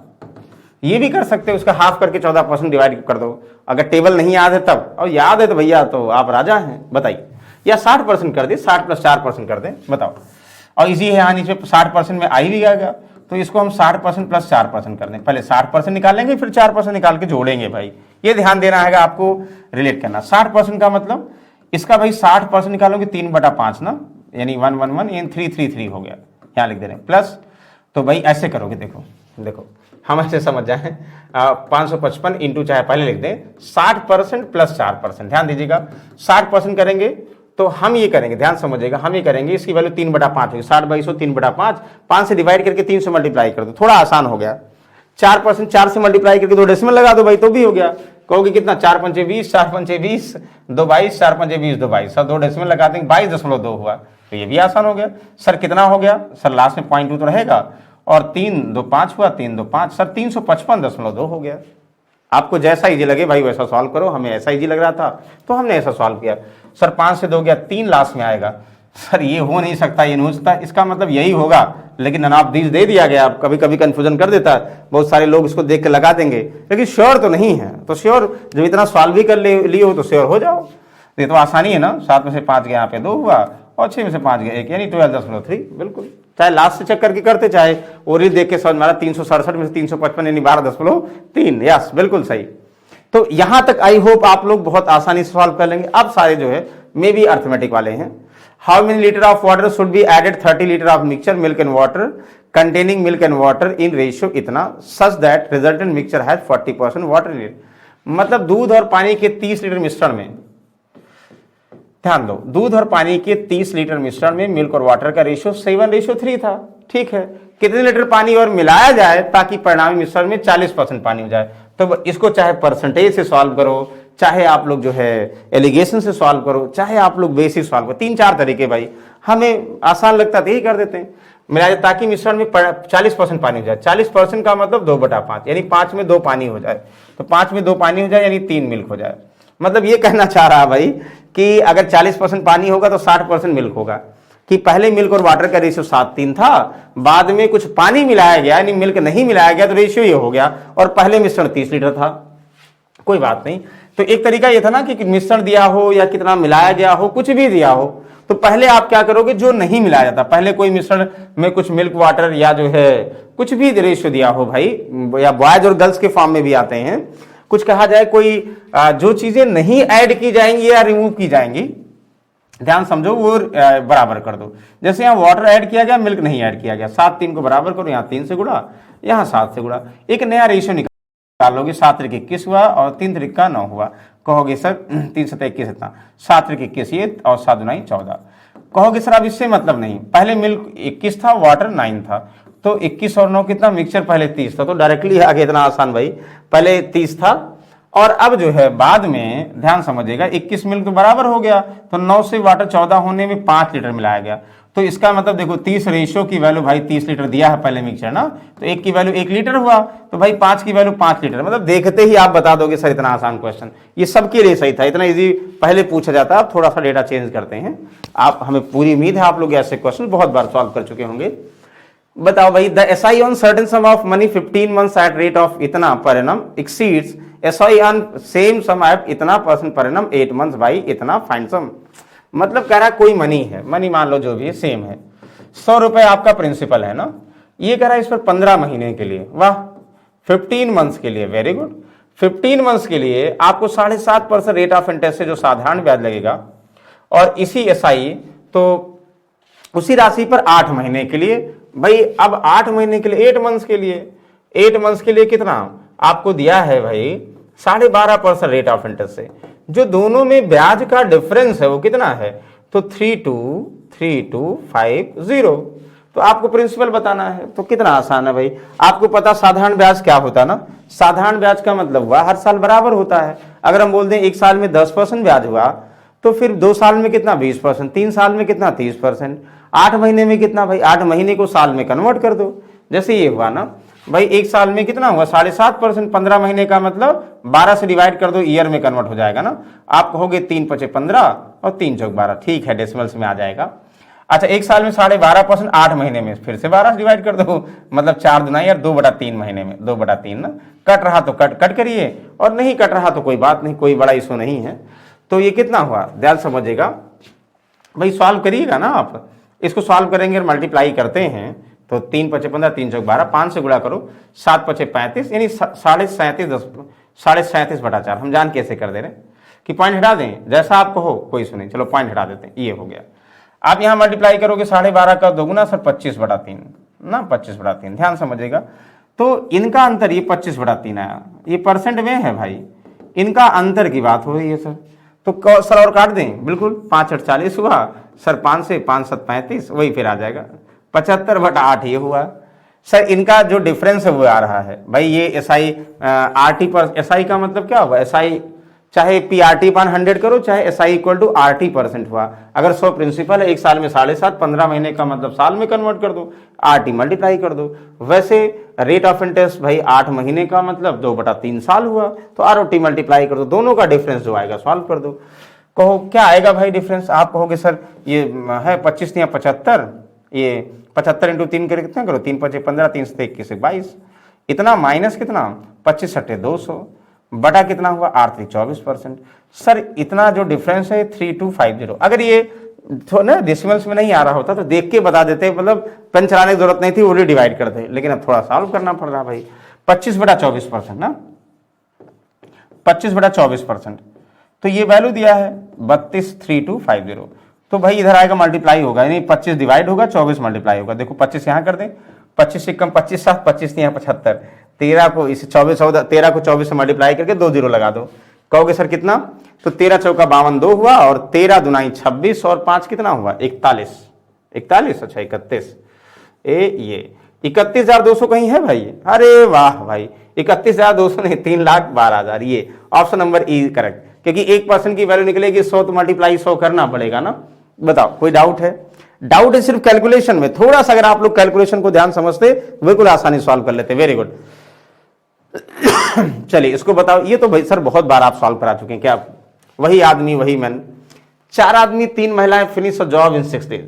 ये भी कर सकते हो, उसका हाफ करके 14% डिवाइड कर दो। अगर टेबल नहीं याद है तब, और याद है तो भैया तो आप राजा हैं, बताइए। या 60% कर दे, 60 प्लस 4% कर दें, बताओ। और इजी है, यहाँ नीचे 60% में आई भी आएगा, तो इसको हम 60% प्लस 4% कर दें। पहले 60% निकालेंगे, फिर 4% निकाल के जोड़ेंगे भाई। ये ध्यान देना है, आपको रिलेट करना। 60% का मतलब इसका भाई 60% निकालोगे 3/5 ना, यानी 1 1 1 यानी 3 3 3 हो गया, यहाँ लिख दे रहे हैं प्लस। तो भाई ऐसे करोगे, देखो देखो हम ऐसे समझ जाए, 555 इंटू, चाहे पहले लिख दें 60% प्लस 4%, ध्यान दीजिएगा। 60% करेंगे तो हम ये करेंगे, ध्यान समझिएगा, हम ये करेंगे, इसकी वैल्यू 3/5 होगी। 60/100 3/5, 5 से डिवाइड करके 3 से मल्टीप्लाई कर दो, थोड़ा आसान हो गया। 4% 4 से मल्टीप्लाई करके 2 डेसिमल लगा दो भाई, तो भी हो गया। कहोगे कितना, 4 पंचे 20, 4 पंचे 20, 2 22, 4 पंचे 20, 2 22, सब 2 डेसिमल लगा देंगे, 22.2 हुआ। तो ये भी आसान हो गया। सर कितना हो गया, सर लास्ट में 0.2 तो रहेगा, और 3 2 5 हुआ, 3 2 5, सर 355.2 हो गया। आपको जैसा इजी लगे भाई वैसा सॉल्व करो, हमें ऐसा इजी लग रहा था तो हमने ऐसा सॉल्व किया। सर 5 से 2 गया, 3 लास्ट में आएगा। सर ये हो नहीं सकता, ये नहीं हो सकता, इसका मतलब यही होगा, लेकिन नन ऑफ दीज दे दिया गया। कभी कभी कंफ्यूजन कर देता है, बहुत सारे लोग इसको देख के लगा देंगे, लेकिन श्योर तो नहीं है। तो श्योर जब इतना सॉल्व भी कर लिए हो तो श्योर हो जाओ। ये तो आसानी है ना, 7 में से 5 गया, यहाँ पे 2 हुआ, और 6 में से 5 गया 1, यानी 12.3, बिल्कुल। चाहे लास्ट से चेक करके करते, चाहे ओरिजिनल देख के समझ में आ रहा, 367 में से 355 यानी 12.3, यस बिल्कुल सही। तो यहां तक आई होप आप लोग बहुत आसानी से सॉल्व कर लेंगे। अब सारे जो है मे बी अर्थमेटिक वाले हैं। How many litre of water should be added 30 litre of mixture milk and water containing milk and water in ratio इतना such that resultant mixture has 40% water in it. मतलब दूध और पानी के 30 litre मिश्रण में, ध्यान दो, दूध और पानी के 30 लीटर मिश्रण में मिल्क और वाटर का रेशियो 7:3 था, ठीक है। कितने लीटर पानी और मिलाया जाए ताकि परिणामी मिश्रण में 40% पानी हो जाए। तो इसको चाहे परसेंटेज से सॉल्व करो, चाहे आप लोग जो है एलिगेशन से सॉल्व करो, चाहे आप लोग बेसिक सॉल्व करो, 3-4 तरीके भाई हमें आसान लगता है, यही कर देते हैं। मिलाया जाए ताकि मिश्रण में 40% पानी हो जाए। 40% का मतलब 2/5, यानी 5 में 2 पानी हो जाए। तो 5 में 2 पानी हो जाए यानी 3 मिल्क हो जाए। मतलब ये कहना चाह रहा भाई कि अगर 40% पानी होगा तो 60% मिल्क होगा, कि पहले मिल्क और वाटर का रेशियो 7:3 था, बाद में कुछ पानी मिलाया गया यानी मिल्क नहीं मिलाया गया तो रेशियो ये हो गया, और पहले मिश्रण 30 लीटर था। कोई बात नहीं। तो एक तरीका ये था ना कि मिश्रण दिया हो या कितना मिलाया गया हो, कुछ भी दिया हो, तो पहले आप क्या करोगे, जो नहीं मिलाया जाता, पहले कोई मिश्रण में कुछ मिल्क वाटर या जो है कुछ भी रेशियो दिया हो भाई, या बॉयज और गर्ल्स के फॉर्म में भी आते हैं, कुछ कहा जाए कोई जो चीजें नहीं ऐड की जाएंगी या रिमूव की जाएंगी, ध्यान समझो, वो बराबर कर दो। जैसे यहाँ वाटर ऐड किया गया, मिल्क नहीं ऐड किया गया, 7 3 को बराबर करो, यहाँ 3 से गुणा, यहाँ 7 से गुणा, एक नया रेशियो निकालोगे। 7 त्रिक 21 हुआ और 3 त्रिक का 9 हुआ। कहोगे सर 3 7 21 इतना, 7 त्रिक 21 ये, और 7 दूनी 14। कहोगे सर अब इससे मतलब नहीं, पहले मिल्क 21 था, वाटर 9 था, तो 21 और 9 कितना, मिक्सचर पहले 30 था, तो डायरेक्टली आगे इतना आसान भाई, पहले 30 था और अब जो है बाद में, ध्यान समझिएगा, 21 मिल्क तो बराबर हो गया, तो 9 से वाटर 14 होने में 5 लीटर मिलाया गया। तो इसका मतलब देखो 30 रेशियो की वैल्यू भाई 30 लीटर दिया है पहले मिक्सचर ना, तो 1 की वैल्यू 1 लीटर हुआ, तो भाई 5 की वैल्यू 5 लीटर। मतलब देखते ही आप बता दोगे सर इतना आसान क्वेश्चन, ये सबके लिए सही था, इतना इजी पहले पूछा जाता है। अब थोड़ा सा डेटा चेंज करते हैं, आप हमें पूरी उम्मीद है आप लोग ऐसे क्वेश्चन बहुत बार सॉल्व कर चुके होंगे। बताओ भाई, the SI on certain sum of money 15 months at rate of इतना per annum exceeds SI on same sum at इतना % पर एनम 8 मंथ्स बाई इतना फाइंड सम। मतलब कह रहा है कोई मनी है, मनी मान लो जो भी है सेम है, 100 रुपए आपका प्रिंसिपल है ना, ये कह रहा है इस पर 15 महीने के लिए, वाह 15 मंथ्स के लिए, वेरी गुड। 15 मंथ्स के लिए आपको 7.5% रेट ऑफ इंटरेस्ट से जो साधारण ब्याज लगेगा, और इसी एसआई तो उसी राशि पर 8 महीने के लिए। भाई अब 8 महीने के लिए, 8 मंथ्स के लिए, 8 मंथ्स के लिए कितना आपको दिया है भाई, 12.5% रेट ऑफ इंटरेस्ट से, जो दोनों में ब्याज का डिफरेंस है वो कितना है, तो 3,2,3,2,5,0। तो आपको प्रिंसिपल बताना है, तो कितना आसान है भाई। आपको पता साधारण ब्याज क्या होता है ना, साधारण ब्याज का मतलब हुआ हर साल बराबर होता है। अगर हम बोल दें 1 साल में 10% ब्याज हुआ, तो फिर 2 साल में कितना 20%, 3 साल में कितना 30%, 8 महीने में कितना भाई, 8 महीने को साल में कन्वर्ट कर दो। जैसे ये हुआ ना भाई, 1 साल में कितना हुआ 7.5%, 15 महीने का मतलब 12 से डिवाइड कर दो, ईयर में कन्वर्ट हो जाएगा ना। आप कहोगे 3 × 5 = 15 और 3 × 4 = 12, ठीक है, डेसिमल्स में आ जाएगा। अच्छा, एक साल में 12.5%, 8 महीने में फिर से 12 से डिवाइड कर दो, मतलब 4 दुनाई और 2/3 महीने में, 2/3 ना। कट रहा तो कट करिए, और नहीं कट रहा तो कोई बात नहीं, कोई बड़ा इशू नहीं है। तो ये कितना हुआ, ध्यान समझिएगा भाई, सॉल्व करिएगा ना आप। इसको सॉल्व करेंगे और मल्टीप्लाई करते हैं तो 3 × 5 = 15, 3 × 4 = 12, 5 से गुणा करो, 7 × 5 = 35, यानी 37.5/4। हम जान कैसे कर दे रहे हैं कि पॉइंट हटा दें, जैसा आपको हो कोई इशू नहीं, चलो पॉइंट हटा देते हैं, ये हो गया। आप यहाँ मल्टीप्लाई करोगे 12.5 का 2 गुना सर 25/3 ना, 25/3, ध्यान समझिएगा। तो इनका अंतर ये 25/3 आया, ये परसेंट में है भाई, इनका अंतर की बात हो रही है सर। तो सर और काट दें, बिल्कुल, 5 × 8 = 40 हुआ सर, 5 से 5 × 7 = 35, वही फिर आ जाएगा 75/8 ये हुआ सर। इनका जो डिफरेंस है वो आ रहा है भाई, ये SI RT पर, SI का मतलब क्या हुआ, SI चाहे PRT/100 करो, चाहे SI = RT% हुआ। अगर 100 प्रिंसिपल है, एक साल में 7.5, 15 महीने का मतलब साल में कन्वर्ट कर दो, RT मल्टीप्लाई कर दो। वैसे रेट ऑफ इंटरेस्ट भाई 8 महीने का मतलब 2/3 साल हुआ, तो ROT मल्टीप्लाई कर दो, दोनों का डिफरेंस जो आएगा सॉल्व कर दो। कहो क्या आएगा भाई डिफरेंस, आप कहोगे सर ये है 25 या 75, ये 75 × 3 करके कितना करो, 3 × 5 = 15, 3 से 21 = 22, इतना माइनस कितना 25 × 8 = 200 बटा कितना हुआ R3 24%। सर इतना जो डिफरेंस है 3250। अगर ये ना डेसिमल्स में नहीं आ रहा होता तो देख के बता देते, मतलब पेन चलाने की जरूरत नहीं थी, ऑलरेडी डिवाइड करते, लेकिन अब थोड़ा सॉल्व करना पड़ रहा भाई। 25/24% ना, 25/24%, तो ये वैल्यू दिया है 323250। तो भाई इधर आएगा मल्टीप्लाई होगा, यानी 25 डिवाइड होगा, 24 मल्टीप्लाई होगा। देखो 25 यहाँ कर दें, 25 से कम 25 7, 25 यहाँ 75, 13 को इसे 24 14, 13 को 24 से मल्टीप्लाई करके 2 0 लगा दो। कहोगे सर कितना, तो 13 चौका 52 2 हुआ, और 13 दुनाई 26 और 5 कितना हुआ 41, 41 अच्छा 31, ये 31,200 कहीं है भाई, अरे वाह भाई, 31,200 नहीं, 3,12,000, ये ऑप्शन नंबर ई करेक्ट, क्योंकि 1% की वैल्यू निकलेगी 100 तो मल्टीप्लाई 100 करना पड़ेगा ना। बताओ कोई डाउट है, डाउट है सिर्फ कैलकुलेशन में, थोड़ा सा अगर आप लोग कैलकुलेशन को ध्यान समझते बिल्कुल आसानी सॉल्व कर लेते, वेरी गुड। चलिए इसको बताओ, ये तो भाई सर बहुत बार आप सॉल्व करा चुके हैं, क्या वही आदमी वही मैन, 4 आदमी 3 महिलाएं finish a job in 6 days,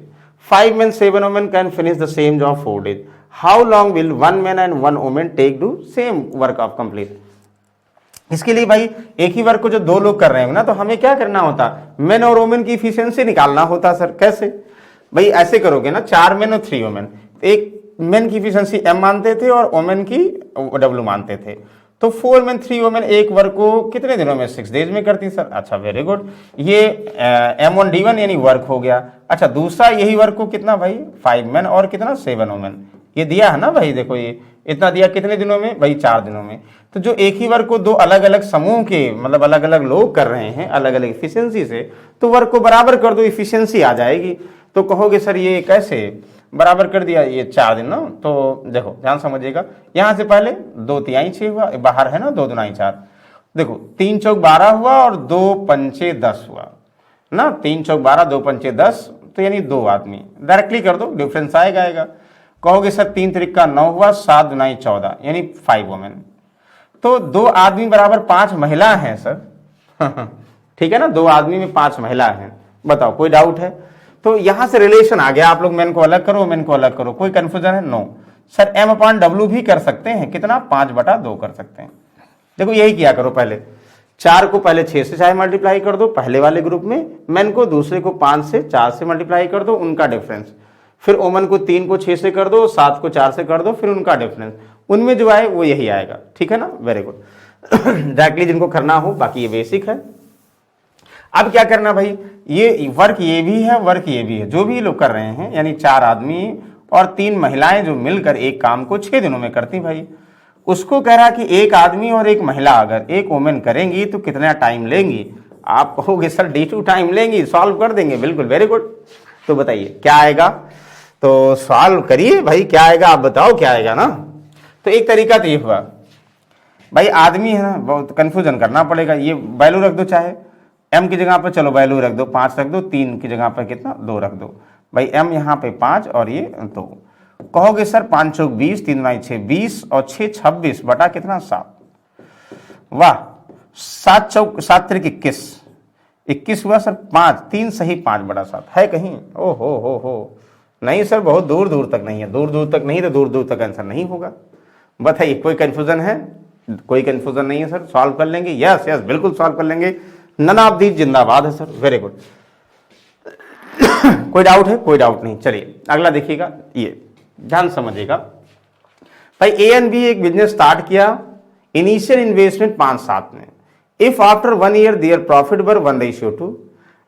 5 men 7 women can finish the same job 4 days, how long will 1 man and 1 woman take to same work of complete. इसके लिए भाई एक ही वर्क को जो 2 लोग कर रहे हैं ना, तो हमें क्या करना होता, मेन और वोमेन की इफिशियंसी निकालना होता। सर कैसे भाई, ऐसे करोगे ना, 4 men और 3 women, एक मेन की इफिशियंसी M मानते थे और वोमेन की W मानते थे, तो 4 men 3 women एक वर्क को कितने दिनों में 6 days में करती सर। अच्छा वेरी गुड, ये M1D1 यानी वर्क हो गया। अच्छा दूसरा यही वर्क को कितना भाई 5 men और कितना 7 women, ये दिया है ना भाई, देखो ये इतना दिया कितने दिनों में भाई 4 दिनों में। तो जो एक ही वर्क को 2 अलग अलग समूह के मतलब अलग अलग लोग कर रहे हैं अलग अलग इफिशियंसी से, तो वर्क को बराबर कर दो, इफिशियंसी आ जाएगी। तो कहोगे सर ये कैसे बराबर कर दिया, ये 4 दिन ना, तो देखो ध्यान समझिएगा, यहां से पहले 2 तिहाई 6 हुआ, बाहर है ना 2 दुनाई 4, देखो 3 चौक 12 हुआ और 2 पंचे 10 हुआ ना, 3 चौक 12 2 पंचे 10, तो यानी 2 आदमी, डायरेक्टली कर दो डिफरेंस आएगा। कहोगे सर 3 त्रिक 9 हुआ, 7 दुनाई 14 यानी 5 वोमेन, तो 2 आदमी बराबर 5 महिला हैं सर। ठीक है ना, 2 आदमी में 5 महिला हैं। बताओ कोई डाउट है, तो यहां से रिलेशन आ गया। आप लोग मेन को अलग करो, मेन को अलग करो, कोई कंफ्यूजन है नो सर। M/W भी कर सकते हैं, कितना 5/2 कर सकते हैं। देखो यही किया करो, पहले 4 को पहले 6 से चाहे मल्टीप्लाई कर दो पहले वाले ग्रुप में, मेन को दूसरे को 5 से 4 से मल्टीप्लाई कर दो उनका डिफरेंस, फिर ओमन को 3 को 6 से कर दो, 7 को 4 से कर दो, फिर उनका डिफरेंस, उनमें जो आए वो यही आएगा। ठीक है ना, वेरी गुड। डायरेक्टली जिनको करना हो, बाकी ये बेसिक है। अब क्या करना भाई, ये वर्क ये भी है, वर्क ये भी है, जो भी लोग कर रहे हैं, यानी 4 आदमी और 3 महिलाएं जो मिलकर एक काम को 6 दिनों में करती भाई, उसको कह रहा कि एक आदमी और एक महिला अगर एक वोमेन करेंगी तो कितना टाइम लेंगी। आप कहोगे सर D2 टाइम लेंगी, सॉल्व कर देंगे, बिल्कुल वेरी गुड। तो बताइए क्या आएगा, तो सॉल्व करिए भाई, क्या आएगा आप बताओ क्या आएगा ना। तो एक तरीका तो ये हुआ भाई, आदमी है ना, बहुत कंफ्यूजन करना पड़ेगा, ये वैल्यू रख दो, चाहे M की जगह पर चलो वैल्यू रख दो 5 रख दो, 3 की जगह पर कितना 2 रख दो भाई, M यहाँ पे 5 और ये 2। कहोगे सर 5 चौक 20, 3 दुनाई 6 20 और 6 26 बटा कितना 7, वाह 7 चौक 7 त्रिक 21, 21 हुआ सर, 5, 3 सही 5 बटा 7 है कहीं? ओ हो, नहीं सर, बहुत दूर दूर तक नहीं है, दूर दूर तक नहीं तो दूर दूर तक आंसर नहीं होगा। बताइए कोई कंफ्यूजन है? कोई कंफ्यूजन नहीं है सर, सॉल्व कर लेंगे? यस यस, बिल्कुल सॉल्व कर लेंगे। नन ऑफ दीज जिंदाबाद है सर, वेरी गुड। कोई डाउट है? कोई डाउट नहीं। चलिए अगला देखिएगा, ये ध्यान समझिएगा भाई। ए एंड बी एक बिजनेस स्टार्ट किया, इनिशियल इन्वेस्टमेंट 5-7 में। If after 1 year there profit were 1:2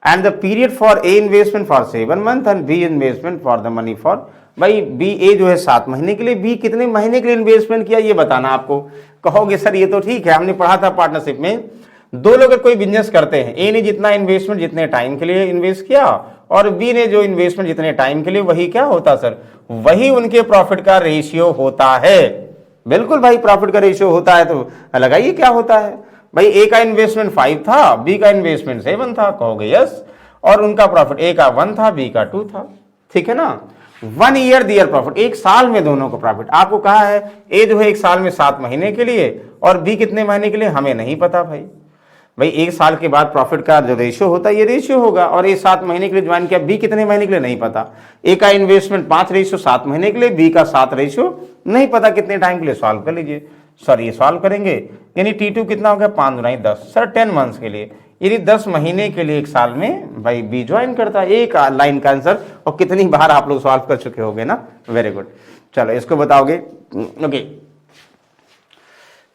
and the period for a investment for 7 month and B investment for the money for, भाई बी ए जो है 7 महीने के लिए, बी कितने महीने के लिए इन्वेस्टमेंट किया ये बताना आपको। कहोगे सर ये तो ठीक है, हमने पढ़ा था पार्टनरशिप में, दो लोग कोई बिजनेस करते हैं, ए ने जितना इन्वेस्टमेंट जितने टाइम के लिए इन्वेस्ट किया और बी ने जो इन्वेस्टमेंट जितने टाइम के लिए, वही क्या होता सर? वही उनके प्रॉफिट का रेशियो होता है। बिल्कुल भाई, प्रॉफिट का रेशियो होता है। तो लगाइए क्या होता है भाई। ए का इन्वेस्टमेंट 5 था, बी का इन्वेस्टमेंट 7 था, कहोगे यस, और उनका प्रॉफिट ए का 1 था, बी का 2 था, ठीक है ना। 1 ईयर दियर प्रॉफिट, एक साल में दोनों को प्रॉफिट। आपको कहा है ए जो है एक साल में 7 महीने के लिए और बी कितने महीने के लिए, हमें नहीं पता भाई। भाई एक साल के बाद प्रॉफिट का जो रेशियो होता है ये रेशियो होगा, और ए 7 महीने के लिए ज्वाइन किया, बी कितने महीने के लिए नहीं पता। ए का इन्वेस्टमेंट 5:7 महीने के लिए, बी का 7 रेशियो नहीं पता कितने टाइम के लिए। सॉल्व कर लीजिए सर, ये सॉल्व करेंगे यानी T2 कितना हो गया, 5 × 10 सर, 10 मंथ्स के लिए, यानी 10 महीने के लिए एक साल में भाई बी ज्वाइन करता है। एक लाइन का आंसर, और कितनी बार आप लोग सॉल्व कर चुके होंगे ना, वेरी गुड। चलो इसको बताओगे, okay.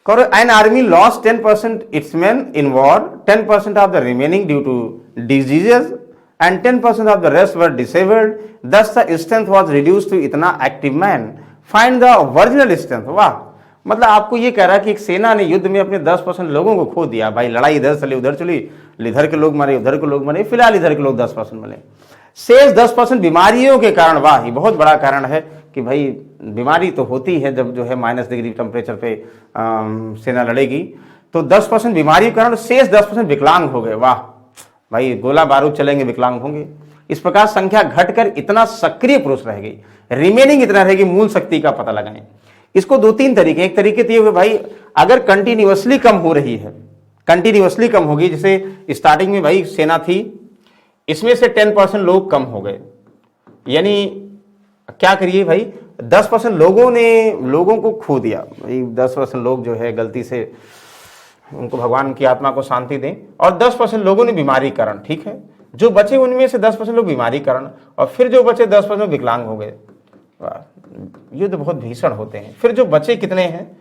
An army lost 10% its men in war, 10% of the remaining due to diseases, and 10% of the rest were disabled. Thus the strength was reduced to इतना active man. Find the original strength. वाह, मतलब आपको ये कह रहा है कि एक सेना ने युद्ध में अपने 10% लोगों को खो दिया। भाई लड़ाई इधर चली उधर चली, इधर के लोग मरे उधर के लोग मरे, फिलहाल इधर के लोग 10% मिले। शेष 10% बीमारियों के कारण। वाह, ये बहुत बड़ा कारण है कि भाई बीमारी तो होती है जब जो है -डिग्री टेम्परेचर पे सेना लड़ेगी, तो 10% बीमारी के कारण शेष 10% विकलांग हो गए। वाह भाई, गोला बारूद चलेंगे विकलांग होंगे। इस प्रकार संख्या घटकर इतना सक्रिय पुरुष रह गई, रिमेनिंग इतना रहेगी। मूल शक्ति का पता लगाएं। इसको 2-3 तरीके, एक तरीके तो ये हुए भाई, अगर कंटिन्यूअसली कम हो रही है, कंटिन्यूअसली कम होगी, जैसे स्टार्टिंग में भाई सेना थी, इसमें से 10% लोग कम हो गए, यानी क्या करिए भाई, 10% लोगों को खो दिया। भाई 10% लोग जो है गलती से, उनको भगवान की आत्मा को शांति दें, और 10% लोगों ने बीमारी कारण, ठीक है, जो बचे उनमें से 10% लोग बीमारी कारण, और फिर जो बचे 10% विकलांग हो गए। युद्ध बहुत भीषण होते हैं। फिर जो बचे कितने हैं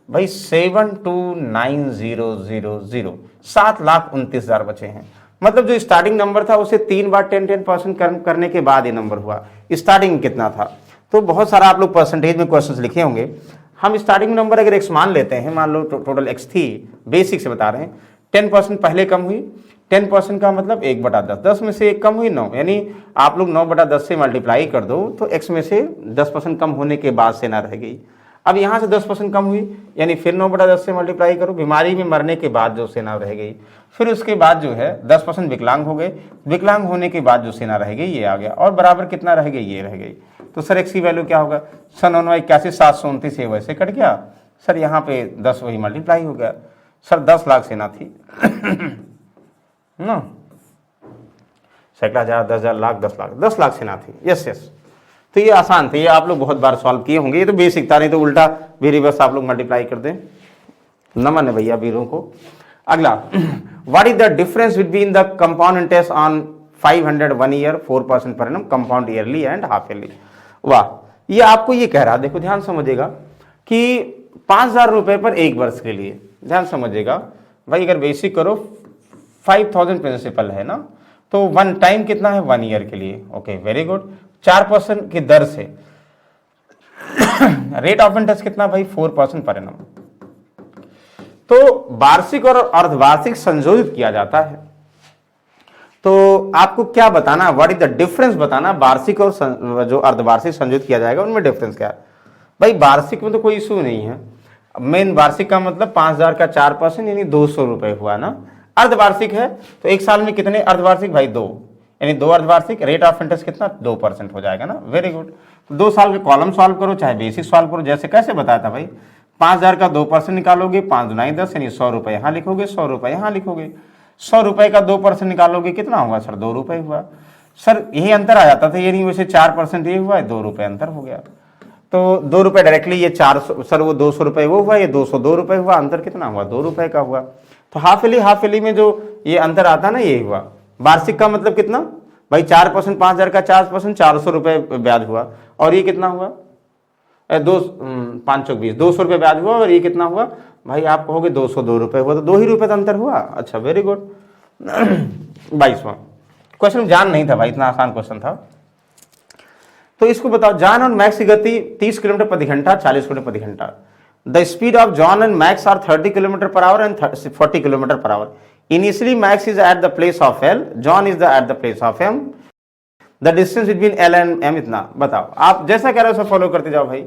भाई, 729,000, 7,29,000 बचे हैं। मतलब जो स्टार्टिंग नंबर था उसे 3 बार 10% करने के बाद ये नंबर हुआ। स्टार्टिंग कितना था, तो बहुत सारा आप लोग परसेंटेज में क्वेश्चंस लिखे होंगे। हम स्टार्टिंग नंबर अगर x मान लेते हैं, मान लो टोटल x थी, बेसिक से बता रहे हैं, 10% पहले कम हुई, 10% का मतलब 1/10, 10 में से 1 कम हुई 9, यानी आप लोग 9/10 से मल्टीप्लाई कर दो तो x में से 10% कम होने के बाद सेना रह गई। अब यहाँ से 10% कम हुई, यानी फिर 9/10 से मल्टीप्लाई करो, बीमारी में मरने के बाद जो सेना रह गई। फिर उसके बाद जो है 10% विकलांग हो गए, विकलांग होने के बाद जो सेना रह गई ये आ गया, और बराबर कितना रह गई, ये रह गई। तो सर x की वैल्यू क्या होगा, 981, 729 वैसे कट गया सर, यहाँ पे 10 वही मल्टीप्लाई हो गया सर, 10 लाख सेना थी ना, सैकड़ा हजार, 10,000, लाख, 10 लाख सेना थी। यस यस, तो ये आसान थे, ये आप लोग बहुत बार सॉल्व किए होंगे, ये तो बेसिक था, नहीं तो उल्टा भी रिवर्स आप लोग मल्टीप्लाई कर दें। नमन है भैया वीरों को। अगला, what is the difference between the compound interest on 500 1 year 4% per annum, compound yearly and half yearly. वाह, ये आपको ये कह रहा, देखो ध्यान समझिएगा कि 5,000 रुपए पर 1 वर्ष के लिए, ध्यान समझिएगा भाई, अगर बेसिक करो 5,000 प्रिंसिपल है ना, तो 1 टाइम कितना है, 1 ईयर के लिए। ओके वेरी गुड, 4% की दर से रेट ऑफ इंटरेस्ट कितना भाई, 4% पर एनम। तो वार्षिक और अर्धवार्षिक संशोधित किया जाता है। तो आपको क्या बताना, व्हाट इज द डिफरेंस बताना, वार्षिक और जो अर्धवार्षिक संशोधित किया जाएगा उनमें डिफरेंस क्या है। भाई वार्षिक में तो कोई इशू नहीं है, मेन वार्षिक का मतलब 5,000 का 4% यानी 200 रुपए हुआ ना। अर्धवार्षिक है तो एक साल में कितने अर्धवार्षिक भाई, 2, यानी 2 अर्धवार्षिक, रेट ऑफ इंटरेस्ट कितना, 2% हो जाएगा ना। वेरी गुड, 2 साल के कॉलम सॉल्व करो चाहे बेसिक सॉल्व करो, जैसे कैसे बताया था भाई, 5,000 का 2% निकालोगे, 5 × 9 = 10, यानी 100 रुपए यहाँ लिखोगे, 100 रुपए यहाँ लिखोगे। 100 रुपए का 2% निकालोगे कितना होगा सर? 2 रुपए हुआ। सर यही अंतर आ जाता था, ये नहीं वैसे 4% ये हुआ, 2 रुपए अंतर हो गया। तो 2 रुपए डायरेक्टली, ये 400 सर वो 200 रुपए वो हुआ, ये 202 रुपए हुआ, अंतर कितना हुआ? 2 रुपए का हुआ। तो हाफ ईयरली में जो ये अंतर आता ना, ये हुआ। वार्षिक का मतलब कितना भाई? 4%, 5000 का 4%, 400 रुपए ब्याज हुआ। और ये कितना हुआ? 520, 200 रुपये ब्याज हुआ। और ये कितना हुआ भाई? आप कहोगे 202 रुपये हुआ, तो 2 ही रुपये का अंतर हुआ। अच्छा, वेरी गुड। 22वां क्वेश्चन जान नहीं था भाई, इतना आसान क्वेश्चन था। तो इसको बताओ, जॉन और मैक्स की गति 30 किलोमीटर प्रति घंटा, 40 किलोमीटर प्रति घंटा। The speed of John and Max are 30 kilometre per hour and 40 kilometre per hour. Initially Max is at the place of L, John is the at the place of M. The distance between L and M इतना। बताओ, आप जैसा कह रहे हो उसे follow करते जाओ भाई।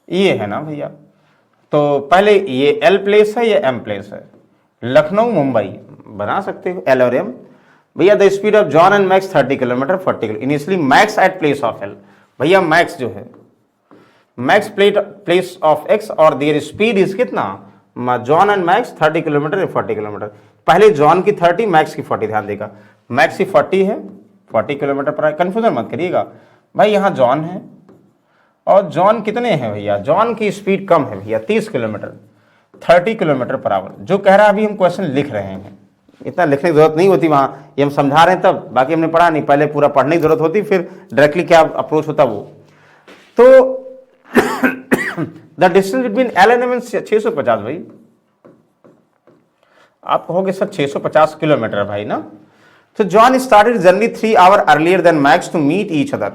ये है ना भैया, तो पहले ये एल प्लेस है, ये एम प्लेस है। लखनऊ मुंबई बना सकते हो, एल और एम। भैया the speed of John and Max 30 kilometre 40 kilometre. Initially Max at place of L. भैया मैक्स जो है, मैक्स प्लेस ऑफ एक्स और देयर स्पीड इज कितना? John and Max 30 kilometre 40 kilometre. पहले जॉन की 30, मैक्स की 40। ध्यान देगा, मैक्स की 40 है, 40 किलोमीटर पर। कंफ्यूजन मत करिएगा भाई, यहां जॉन है और जॉन कितने हैं भैया? जॉन की स्पीड कम है भैया, 30 किलोमीटर, 30 किलोमीटर पर आवर। जो कह रहा है अभी हम क्वेश्चन लिख रहे हैं, इतना लिखने की जरूरत नहीं होती वहां, ये हम समझा रहे हैं तब, बाकी हमने पढ़ा नहीं। पहले पूरा पढ़ने की जरूरत होती, फिर डायरेक्टली क्या अप्रोच होता वो। तो the distance between L and M 650 भाई। आप कहोगे सर 650 किलोमीटर भाई ना। तो John started journey 3 hour earlier than Max to meet each other.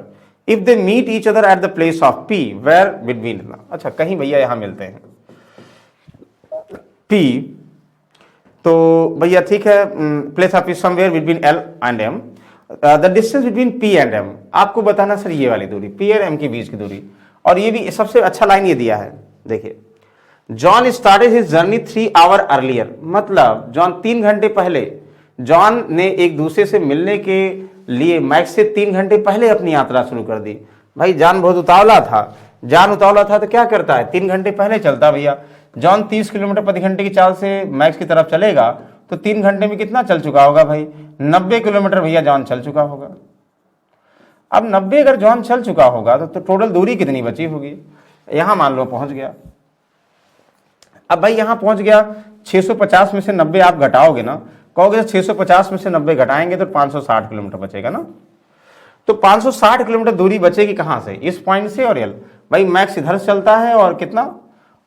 If they meet each other at the place of P, where between. अच्छा, कहीं भैया यहां मिलते हैं पी, तो भैया ठीक है, place of P somewhere between L and M. The distance between P and M, आपको बताना सर ये वाली दूरी, पी और एम के बीच की दूरी। और ये भी सबसे अच्छा लाइन ये दिया है, देखिए, John started his journey 3 hour earlier. मतलब जॉन 3 घंटे पहले, जॉन ने एक दूसरे से मिलने के लिए मैक्स से 3 घंटे पहले अपनी यात्रा शुरू कर दी। भाई जॉन बहुत उतावला था, जॉन उतावला था तो क्या करता है? 3 घंटे पहले चलता भैया। जॉन 30 किलोमीटर प्रति घंटे की चाल से मैक्स की तरफ चलेगा, तो 3 घंटे में कितना चल चुका होगा भाई? 90 किलोमीटर भैया जॉन चल चुका होगा। अब 90 अगर जॉन चल चुका होगा तो टोटल दूरी कितनी बची होगी? यहां मान लो पहुंच गया। अब भाई यहां पहुंच गया, 650 में से 90 आप घटाओगे ना, कहोगे 650 में से 90 घटाएंगे तो 560 किलोमीटर बचेगा ना। तो 560 किलोमीटर दूरी बचेगी कहां से? इस पॉइंट से और एल। भाई मैक्स इधर चलता है और कितना,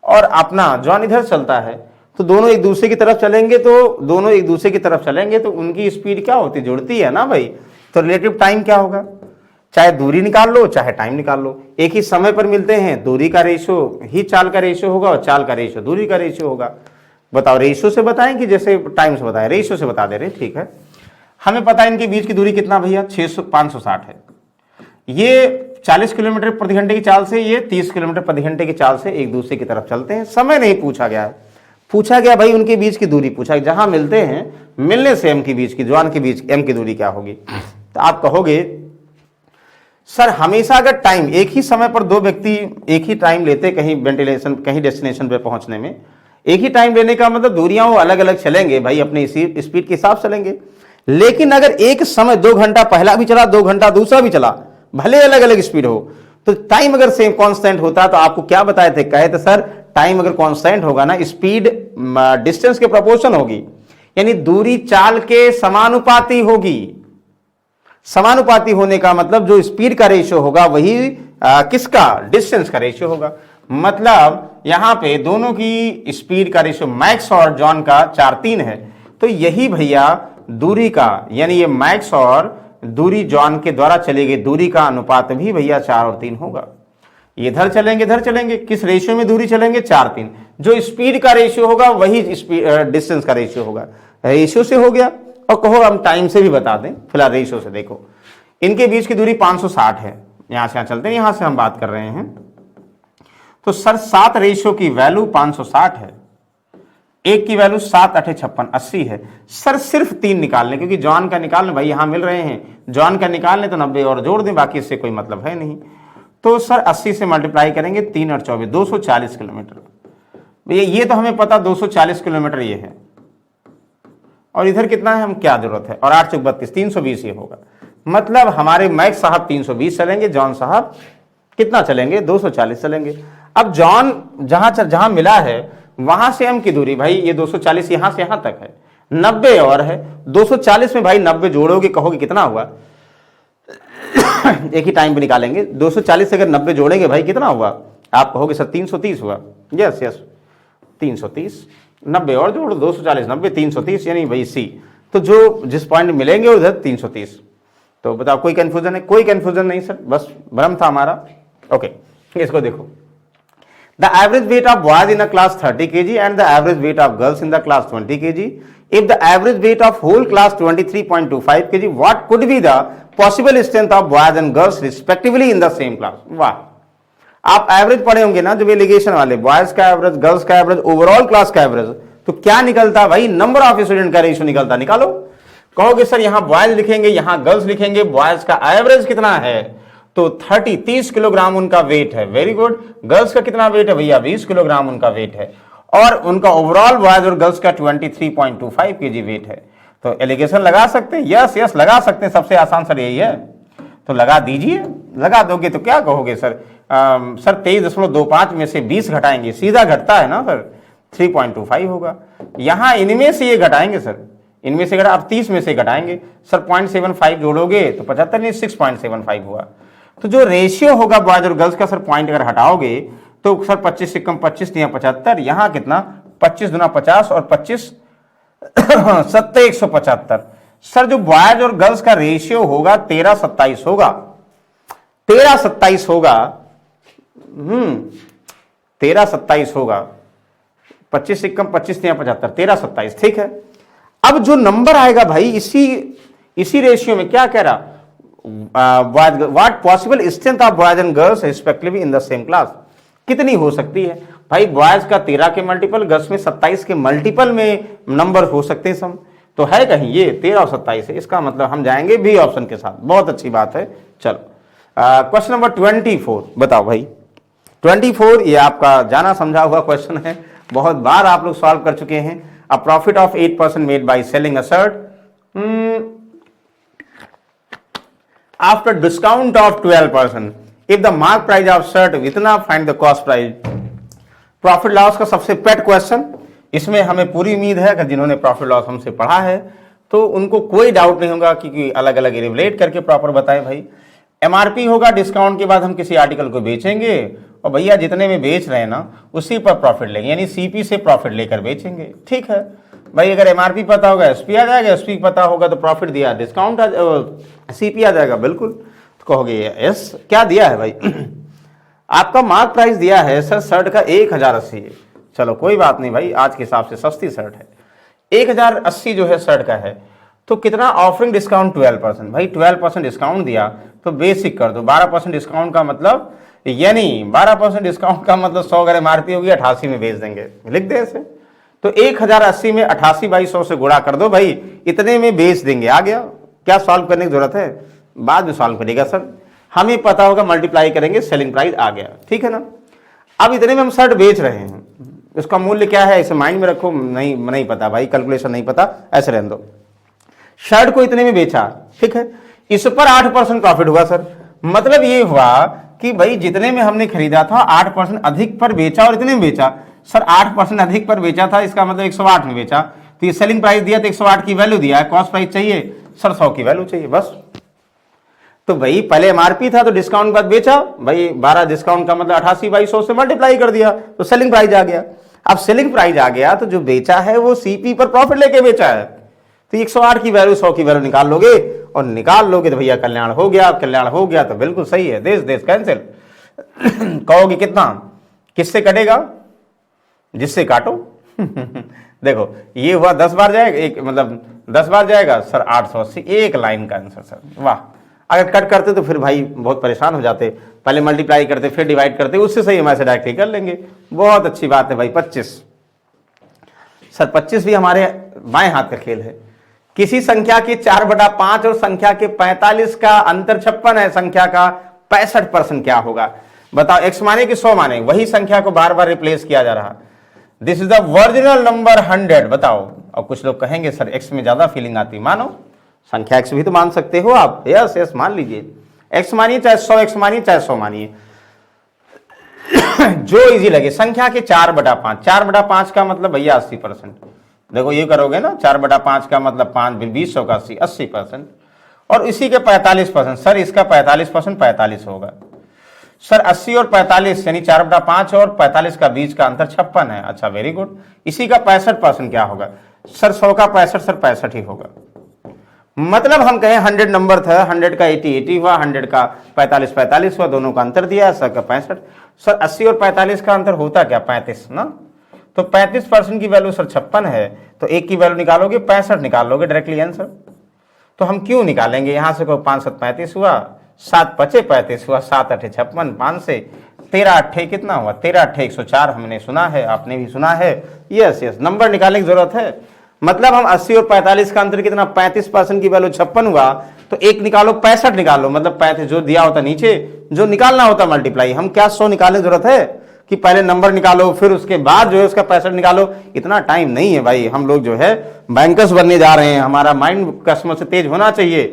और अपना जॉन इधर चलता है, तो दोनों एक दूसरे की तरफ चलेंगे, तो दोनों एक दूसरे की तरफ चलेंगे तो उनकी स्पीड क्या होती? जुड़ती है ना भाई। तो रिलेटिव टाइम क्या होगा? चाहे दूरी निकाल लो चाहे टाइम निकाल लो, एक ही समय पर मिलते हैं, दूरी का रेशियो ही चाल का रेशियो होगा और चाल का रेशियो दूरी का रेशियो होगा। बताओ रेशियो से बताएं कि जैसे टाइम से बताएं? रेशियो से बता दे रहे, ठीक है। हमें पता है इनके बीच की दूरी कितना भैया? 560 है। ये 40 किलोमीटर प्रति घंटे की चाल से, ये 30 किलोमीटर प्रति घंटे की चाल से एक दूसरे की तरफ चलते हैं। समय नहीं पूछा गया है, पूछा गया भाई उनके बीच की दूरी पूछा, जहां मिलते हैं, मिलने से एम के बीच की, जॉन के बीच एम की दूरी क्या होगी? तो आप कहोगे सर हमेशा अगर टाइम, एक ही समय पर दो व्यक्ति एक ही टाइम लेते कहीं वेंटिलेशन, कहीं डेस्टिनेशन पे पहुंचने में, एक ही टाइम लेने का मतलब दूरियां वो अलग अलग चलेंगे भाई, अपने स्पीड के हिसाब से चलेंगे। लेकिन अगर एक समय 2 घंटा पहला भी चला, 2 घंटा दूसरा भी चला, भले अलग अलग स्पीड हो, तो टाइम अगर सेम कांस्टेंट होता, तो आपको क्या बताए थे? कहे थे सर टाइम अगर कांस्टेंट होगा ना, स्पीड डिस्टेंस के प्रोपोर्शन होगी, यानी दूरी चाल के समानुपाती होगी। समानुपाती होने का मतलब जो स्पीड का रेशियो होगा वही किसका? डिस्टेंस का रेशियो होगा। मतलब यहां पे दोनों की स्पीड का रेशियो मैक्स और जॉन का 4:3 है, तो यही भैया दूरी का, यानी ये मैक्स और दूरी जॉन के द्वारा चली गई दूरी का अनुपात भी भैया 4 और 3 होगा। इधर चलेंगे इधर चलेंगे, किस रेशियो में दूरी चलेंगे? 4:3। जो स्पीड का रेशियो होगा वही डिस्टेंस का रेशियो होगा। रेशियो से हो गया, और कहो हम टाइम से भी बता दें, फिलहाल रेशियो से देखो, इनके बीच की दूरी 560 है। यहां से यहां चलते हैं, यहां से हम बात कर रहे हैं, तो सर 7 रेशियो की वैल्यू 560 है, एक की वैल्यू 7 8 56 80 है। सर सिर्फ 3 निकालने, क्योंकि जॉन का निकालने भाई यहां मिल रहे हैं, जॉन का निकालने तो 90 और जोड़ दें, बाकी इससे कोई मतलब है नहीं। तो सर 80 से मल्टीप्लाई करेंगे, 3 और 24 240 किलोमीटर। भैया ये तो हमें पता 240 किलोमीटर ये है, और इधर कितना है, हम क्या जरूरत है, और 8 चौक 32, 320 ये होगा। मतलब हमारे मैक साहब 320 चलेंगे, जॉन साहब कितना चलेंगे, 240 चलेंगे। अब जॉन जहां मिला है वहां से एम की दूरी भाई ये 240 यहां से यहां तक है, 90 और है, 240 में भाई 90 जोड़ोगे, कहोगे कितना हुआ, एक ही टाइम पे निकालेंगे, 240 से अगर 90 जोड़ेंगे भाई कितना हुआ, आप कहोगे सर 330 हुआ। यस 330, 90 और जोड़ो, 240 90 330, यानी भाई सी। तो जो जिस पॉइंट मिलेंगे उधर 330। तो बताओ कोई कंफ्यूजन है? कोई कंफ्यूजन नहीं सर, बस भ्रम था हमारा। ओके, इसको देखो, the average weight of boys in the class 30 kg and the average weight of girls in the class 20 kg। If the average weight of whole class 23.25 kg, what could be the possible strength of boys and girls respectively in the same class? वाह, आप average पढ़े होंगे ना, जब allegation वाले, boys का average, girls का average, overall class का एवरेज, तो क्या निकलता भाई, नंबर ऑफ स्टूडेंट का रेशियो निकलता। निकालो। कहोगे सर यहां बॉयज लिखेंगे, यहां गर्ल्स लिखेंगे, बॉयज का एवरेज कितना है, तो 30 किलोग्राम उनका वेट है, वेरी गुड। गर्ल्स का कितना वेट है भैया, 20 किलोग्राम उनका वेट है, और उनका ओवरऑल बॉयज और गर्ल्स का 23.25 kg वेट है। तो एलिगेशन लगा सकते हैं, यस लगा सकते हैं, सबसे आसान सर यही है, तो लगा दीजिए। लगा दोगे तो क्या कहोगे सर, सर 23.25 में से 20 घटाएंगे, सीधा घटता है ना सर, 3.25 होगा। यहां इनमें से ये घटाएंगे सर, इनमें से आप 30 में से घटाएंगे सर, 0.75 जोड़ोगे तो 75 नहीं 6.75 हुआ। तो जो रेशियो होगा बॉयज और गर्ल्स का सर, पॉइंट अगर हटाओगे तो सर 25 से कम 25 या 75, यहां कितना 25 गुना 50 और 25 7 175। सर जो बॉयज और गर्ल्स का रेशियो होगा 13-27 होगा, 13-27 होगा, 13-27 होगा, 25 से कम 25 या 75, 13-27, ठीक है। अब जो नंबर आएगा भाई इसी रेशियो में, क्या कह रहा, what possible strength of boys and girls respectively in the same class, कितनी हो सकती है भाई, बॉयज का 13 के मल्टीपल, गर्ल्स में 27 के मल्टीपल में नंबर हो सकते हैं सम, तो है कहीं ये 13 और 27 है, इसका मतलब हम जाएंगे बी ऑप्शन के साथ। बहुत अच्छी बात है। चलो क्वेश्चन नंबर 24 बताओ भाई। 24 ये आपका जाना समझा हुआ क्वेश्चन है, बहुत बार आप लोग सॉल्व कर चुके हैं। A profit of 8% made by selling a shirt after discount of 12%, if the mark price of shirt इतना, find the cost price. Profit loss का सबसे पेट क्वेश्चन, इसमें हमें पूरी उम्मीद है कि जिन्होंने प्रॉफिट लॉस हमसे पढ़ा है तो उनको कोई डाउट नहीं होगा कि अलग अलग रिलेट करके प्रॉपर बताएं भाई। एमआरपी होगा, डिस्काउंट के बाद हम किसी आर्टिकल को बेचेंगे और भैया जितने में बेच रहे हैं ना उसी पर प्रॉफिट लेंगे, यानी सीपी से प्रॉफिट लेकर बेचेंगे, ठीक है भाई। अगर एमआरपी पता होगा एसपी आ जाएगा, एसपी पता होगा तो प्रॉफिट दिया, डिस्काउंट सीपी आ जाएगा, बिल्कुल। तो कहोगे यस, क्या दिया है भाई आपका मार्क प्राइस दिया है सर शर्ट का 1080 है, चलो कोई बात नहीं भाई, आज के हिसाब से सस्ती शर्ट है, 1080 जो है शर्ट का है, तो कितना ऑफरिंग डिस्काउंट 12%, भाई 12% डिस्काउंट दिया तो बेसिक कर दो, 12% डिस्काउंट का मतलब, यानी 12% डिस्काउंट का मतलब 100 अगर एमआरपी होगी 88 में बेच देंगे, लिख दे इसे। तो 1080 में 88/100 से गुणा कर दो भाई, इतने में बेच देंगे, आ गया। क्या सॉल्व करने की जरूरत है, बाद में सॉल्व करेगा सर, हमें पता होगा मल्टीप्लाई करेंगे, सेलिंग प्राइस आ गया, ठीक है ना। अब इतने में हम शर्ट बेच रहे हैं, इसका मूल्य क्या है इसे माइंड में रखो, नहीं पता भाई, कैलकुलेशन नहीं पता, ऐसे रहने दो। शर्ट को इतने में बेचा, ठीक है, इस पर 8% प्रॉफिट हुआ सर, मतलब ये हुआ कि भाई जितने में हमने खरीदा था 8% अधिक पर बेचा, और इतने में बेचा सर 8% अधिक पर बेचा था, इसका मतलब 108 में बेचा, तो ये सेलिंग प्राइस दिया तो 108 की वैल्यू दिया है, कॉस्ट प्राइस चाहिए सर 100 की वैल्यू चाहिए, बस। तो भाई पहले एमआरपी था तो डिस्काउंट बाद बेचा, भाई 12 डिस्काउंट का मतलब 88/100 से मल्टीप्लाई कर दिया तो सेलिंग प्राइस आ गया। अब सेलिंग प्राइस आ गया तो जो बेचा है वो सीपी पर प्रॉफिट लेके बेचा है, तो 108 की वैल्यू 100 की वैल्यू निकाल लोगे, और निकाल लोगे तो भैया कल्याण हो गया। कल्याण हो गया तो बिल्कुल सही है, देश कैंसिल। कहोगे कितना, किससे कटेगा, जिससे काटो। देखो ये हुआ 10 बार जाएगा, एक मतलब 10 बार जाएगा सर 880, एक लाइन का आंसर सर, वाह। अगर कट करते तो फिर भाई बहुत परेशान हो जाते, पहले मल्टीप्लाई करते फिर डिवाइड करते, उससे सही हम ऐसे डायरेक्टली कर लेंगे। बहुत अच्छी बात है भाई। 25 सर, 25 भी हमारे बाएं हाथ का खेल है। किसी संख्या के 4/5 और संख्या के 45 का अंतर 56 है, संख्या का 65% क्या होगा बताओ। x माने कि 100 माने, वही संख्या को बार बार रिप्लेस किया जा रहा। This is the original number 100। बताओ। और कुछ लोग कहेंगे सर एक्स में ज्यादा फीलिंग आती, मानो संख्या एक्स भी तो मान सकते हो आप। यस यस मान लीजिए, एक्स मानिए चाहे 100 एक्स मानिए चाहे 100 मानिए, जो इजी लगे। संख्या के 4/5, 4/5 का मतलब भैया 80%। देखो ये करोगे ना, 4/5 का मतलब 5 20 100 का 80%। और इसी के 45%। सर इसका 45% 45 होगा सर। 80 और 45 यानी 4/5 और 45 का बीच का अंतर 56 है। अच्छा वेरी गुड। इसी का 65% क्या होगा सर? 100 का 65 सर 65 ही होगा। मतलब हम कहें 100 नंबर था, 100 का 80 हुआ, 100 का 45 हुआ, दोनों का अंतर दिया, 100 का 65। सर 80 और 45 का अंतर होता क्या? 35 ना। तो 35% की वैल्यू सर 56 है, तो एक की वैल्यू निकालोगे 65 निकाल लोगे डायरेक्टली आंसर। तो हम क्यों निकालेंगे? यहां से कोई 5 7 35 हुआ, 7 5 35 हुआ, 7 8 56, 5 से 13 8 कितना हुआ? 13 8 104। हमने सुना है, आपने भी सुना है। यस यस, नंबर निकालने की जरूरत है। मतलब हम 80 और 45 का अंतर कितना? 35% की वैल्यू 56 हुआ, तो एक निकालो 65 निकालो, मतलब 35 जो दिया होता नीचे, जो निकालना होता मल्टीप्लाई। हम क्या 100 निकालने की जरूरत है कि पहले नंबर निकालो फिर उसके बाद जो है उसका 65 निकालो? इतना टाइम नहीं है भाई। हम लोग जो है बैंकर्स बनने जा रहे हैं, हमारा माइंड कस्टमर से तेज होना चाहिए,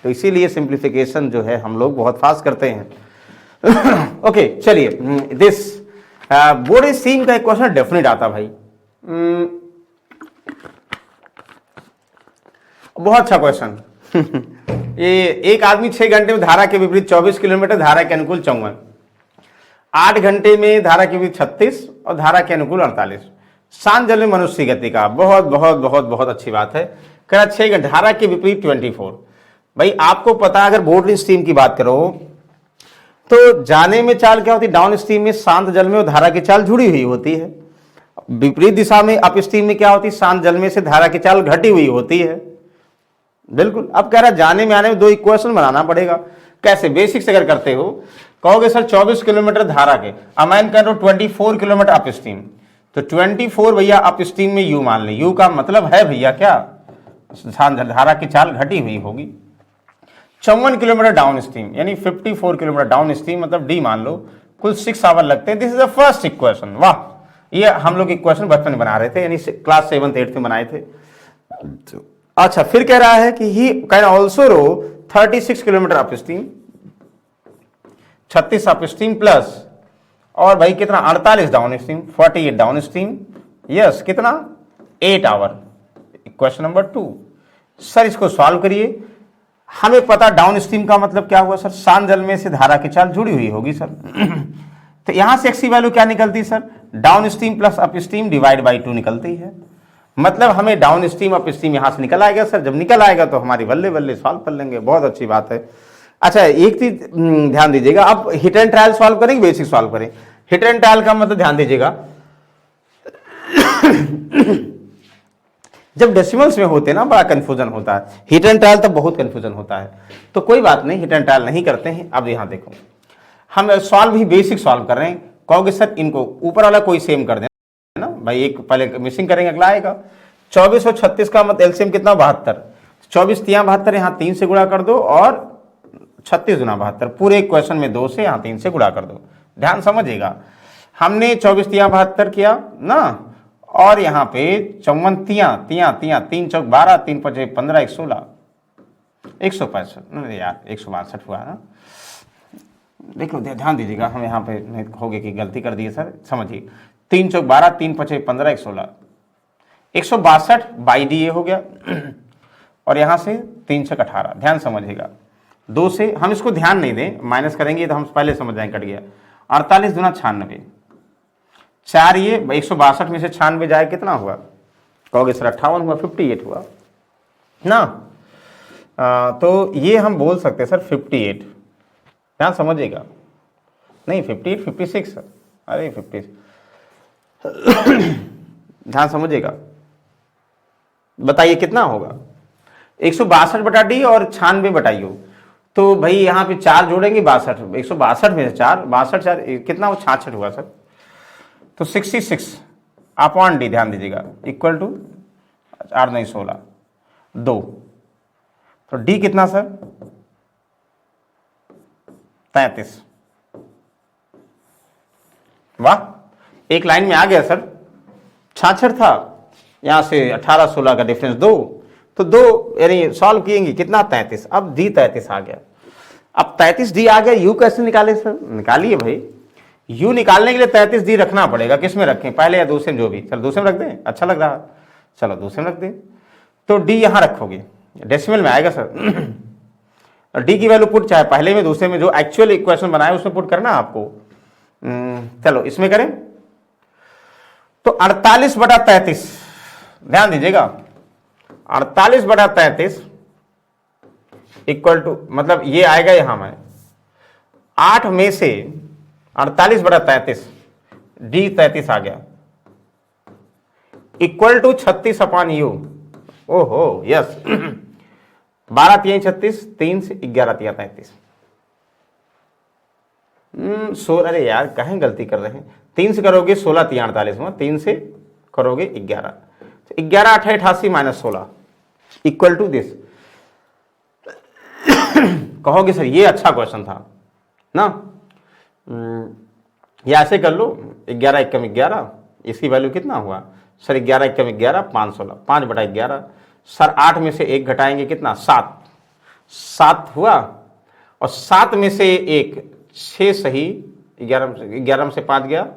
तो इसीलिए सिंप्लीफिकेशन जो है हम लोग बहुत फास्ट करते हैं। ओके चलिए, दिस बोर्ड सीम का एक क्वेश्चन डेफिनेट आता भाई। बहुत अच्छा क्वेश्चन। ये एक आदमी 6 घंटे में धारा के विपरीत 24 किलोमीटर, धारा के अनुकूल 54, 8 घंटे में धारा के विपरीत 36 और धारा के अनुकूल 48, शांत जल में मनुष्य की गति का। बहुत बहुत बहुत बहुत अच्छी बात है। कह रहा 6 घंटे, धारा के विपरीत 24। भाई आपको पता, अगर बोर्ड स्ट्रीम की बात करो तो जाने में चाल क्या होती है? डाउन स्ट्रीम में शांत जल में और धारा की चाल जुड़ी हुई होती है। विपरीत दिशा में अप स्ट्रीम में क्या होती है? शांत जल में से धारा की चाल घटी हुई होती है। बिल्कुल। अब कह रहा जाने में आने में 2 इक्वेशन बनाना पड़ेगा। कैसे? बेसिक्स अगर करते हो, कहोगे सर 24 किलोमीटर धारा के, अब मैं कर रहा हूं 24 किलोमीटर अप स्ट्रीम, तो 24 भैया अप स्ट्रीम में यू मान ले। यू का मतलब है भैया क्या? धारा की चाल घटी हुई होगी। 54 किलोमीटर डाउन स्ट्रीम यानी 54 किलोमीटर डाउन स्ट्रीम, मतलब डी मान लो। कुल 6 आवर लगते हैं। This is the first equation. वाह, ये हम लोग इक्वेशन बचपन में बना रहे थे, यानी क्लास 7th 8th में बनाए थे। अच्छा, फिर कह रहा है कि he can also row 36 kilometre upstream, 36 upstream plus, और भाई कितना? 48 downstream, 48 downstream. Yes, कितना? 8 आवर। Question number 2। सर इसको सॉल्व करिए। हमें पता डाउन स्ट्रीम का मतलब क्या हुआ सर? शांत जल में से धारा की चाल जुड़ी हुई होगी सर। तो यहां से एक्स की वैल्यू क्या निकलती sir? Down stream plus up stream divide by 2 निकलती है। मतलब हमें डाउन स्ट्रीम अप स्ट्रीम यहां से निकल आएगा सर। जब निकल आएगा तो हमारी बल्ले बल्ले सॉल्व कर लेंगे। बहुत अच्छी बात है। अच्छा, एक चीज ध्यान दीजिएगा, अब हिट एंड ट्रायल सॉल्व करेंगे, बेसिक सॉल्व करें। हिट एंड ट्रायल का मतलब ध्यान दीजिएगा, जब डेसिमल्स में होते ना बड़ा कंफ्यूजन होता है। हिट एंड ट्रायल तब बहुत कंफ्यूजन होता है, तो कोई बात नहीं, हिट एंड ट्रायल नहीं करते हैं। अब यहां देखो, हम सॉल्व ही बेसिक सॉल्व कर रहे हैं। कहोगे सर इनको ऊपर वाला कोई सेम कर देना ना भाई, एक पहले मिसिंग करेंगे, अगला आएगा। 24 और 36 का मतलब एलसीएम कितना? 72। 24 3 72, यहां 3 से गुणा कर दो, और 36 गुना 72, पूरे इक्वेशन में 2 से, यहां 3 से गुणा कर दो। ध्यान समझिएगा, हमने 24 3 72 किया ना, और यहां पे 54 3 चौक 12, 3 5 15, 116, 165 यार, 162 हुआ ना। देख लो, ध्यान दीजिएगा, हम यहाँ पे हो गए कि गलती कर दिए सर, समझिए। 3 चौक 12, 3 5 15, 116, 162 बाई डी ए हो गया, और यहां से 3 6 18। ध्यान समझिएगा, 2 से हम इसको ध्यान नहीं दें, माइनस करेंगे तो हम पहले समझ जाएंगे, कट गया। 48 दूना 96, 4 ये 162 में से 96 जाए कितना हुआ? कहोगे सर 58 हुआ, 58 हुआ ना। तो ये हम बोल सकते हैं सर 58। ध्यान समझिएगा, नहीं 58 56, अरे 50, ध्यान समझिएगा, बताइए कितना होगा? 162 बटा डी और 96 बटाइयो, तो भाई यहाँ पे 4 जोड़ेंगे, 62, 162 में से 4, 62 4 कितना हो? 66 हुआ सर। तो 66 अपॉन डी, ध्यान दीजिएगा, इक्वल टू 8 9 16 2, तो डी कितना सर? 33। वाह, एक लाइन में आ गया सर। 66 था, यहाँ से 18 16 का डिफरेंस 2, तो 2 यानी सॉल्व किएंगे कितना 33। अब डी 33 आ गया। अब 33 डी आ गया, यू कैसे निकाले सर? निकालिए भाई, यू निकालने के लिए 33 डी रखना पड़ेगा। किस में रखें, पहले या दूसरे में, जो भी, चलो दूसरे में रख दें, अच्छा लग रहा है, चलो दूसरे में रख दें। तो डी यहां रखोगे, डेसिमल में आएगा सर। डी की वैल्यू पुट चाहे पहले में दूसरे में, जो एक्चुअल इक्वेशन बनाए उसमें पुट करना आपको। चलो इसमें करें तो 48/33, ध्यान दीजिएगा, 48/33 इक्वल टू, मतलब ये आएगा यहां में 8 में से 48/33, डी 33 आ गया, इक्वल टू 36/u। ओहो यस 12 3 36, 3 से 11 3 33। अरे यार कहीं गलती कर रहे हैं, 3 से करोगे 16 3 48 में, 3 से करोगे 11, 11 8 88 माइनस 16 इक्वल टू दिस। कहोगे सर ये अच्छा क्वेश्चन था ना, ये ऐसे कर लो, 11 एकम 11, इसकी वैल्यू कितना हुआ सर? 11 एकम 11 516, 5/11 सर। 8 में से 1 घटाएंगे कितना? 7 हुआ, और 7 में से 1 6 सही, 11 में से 5 गया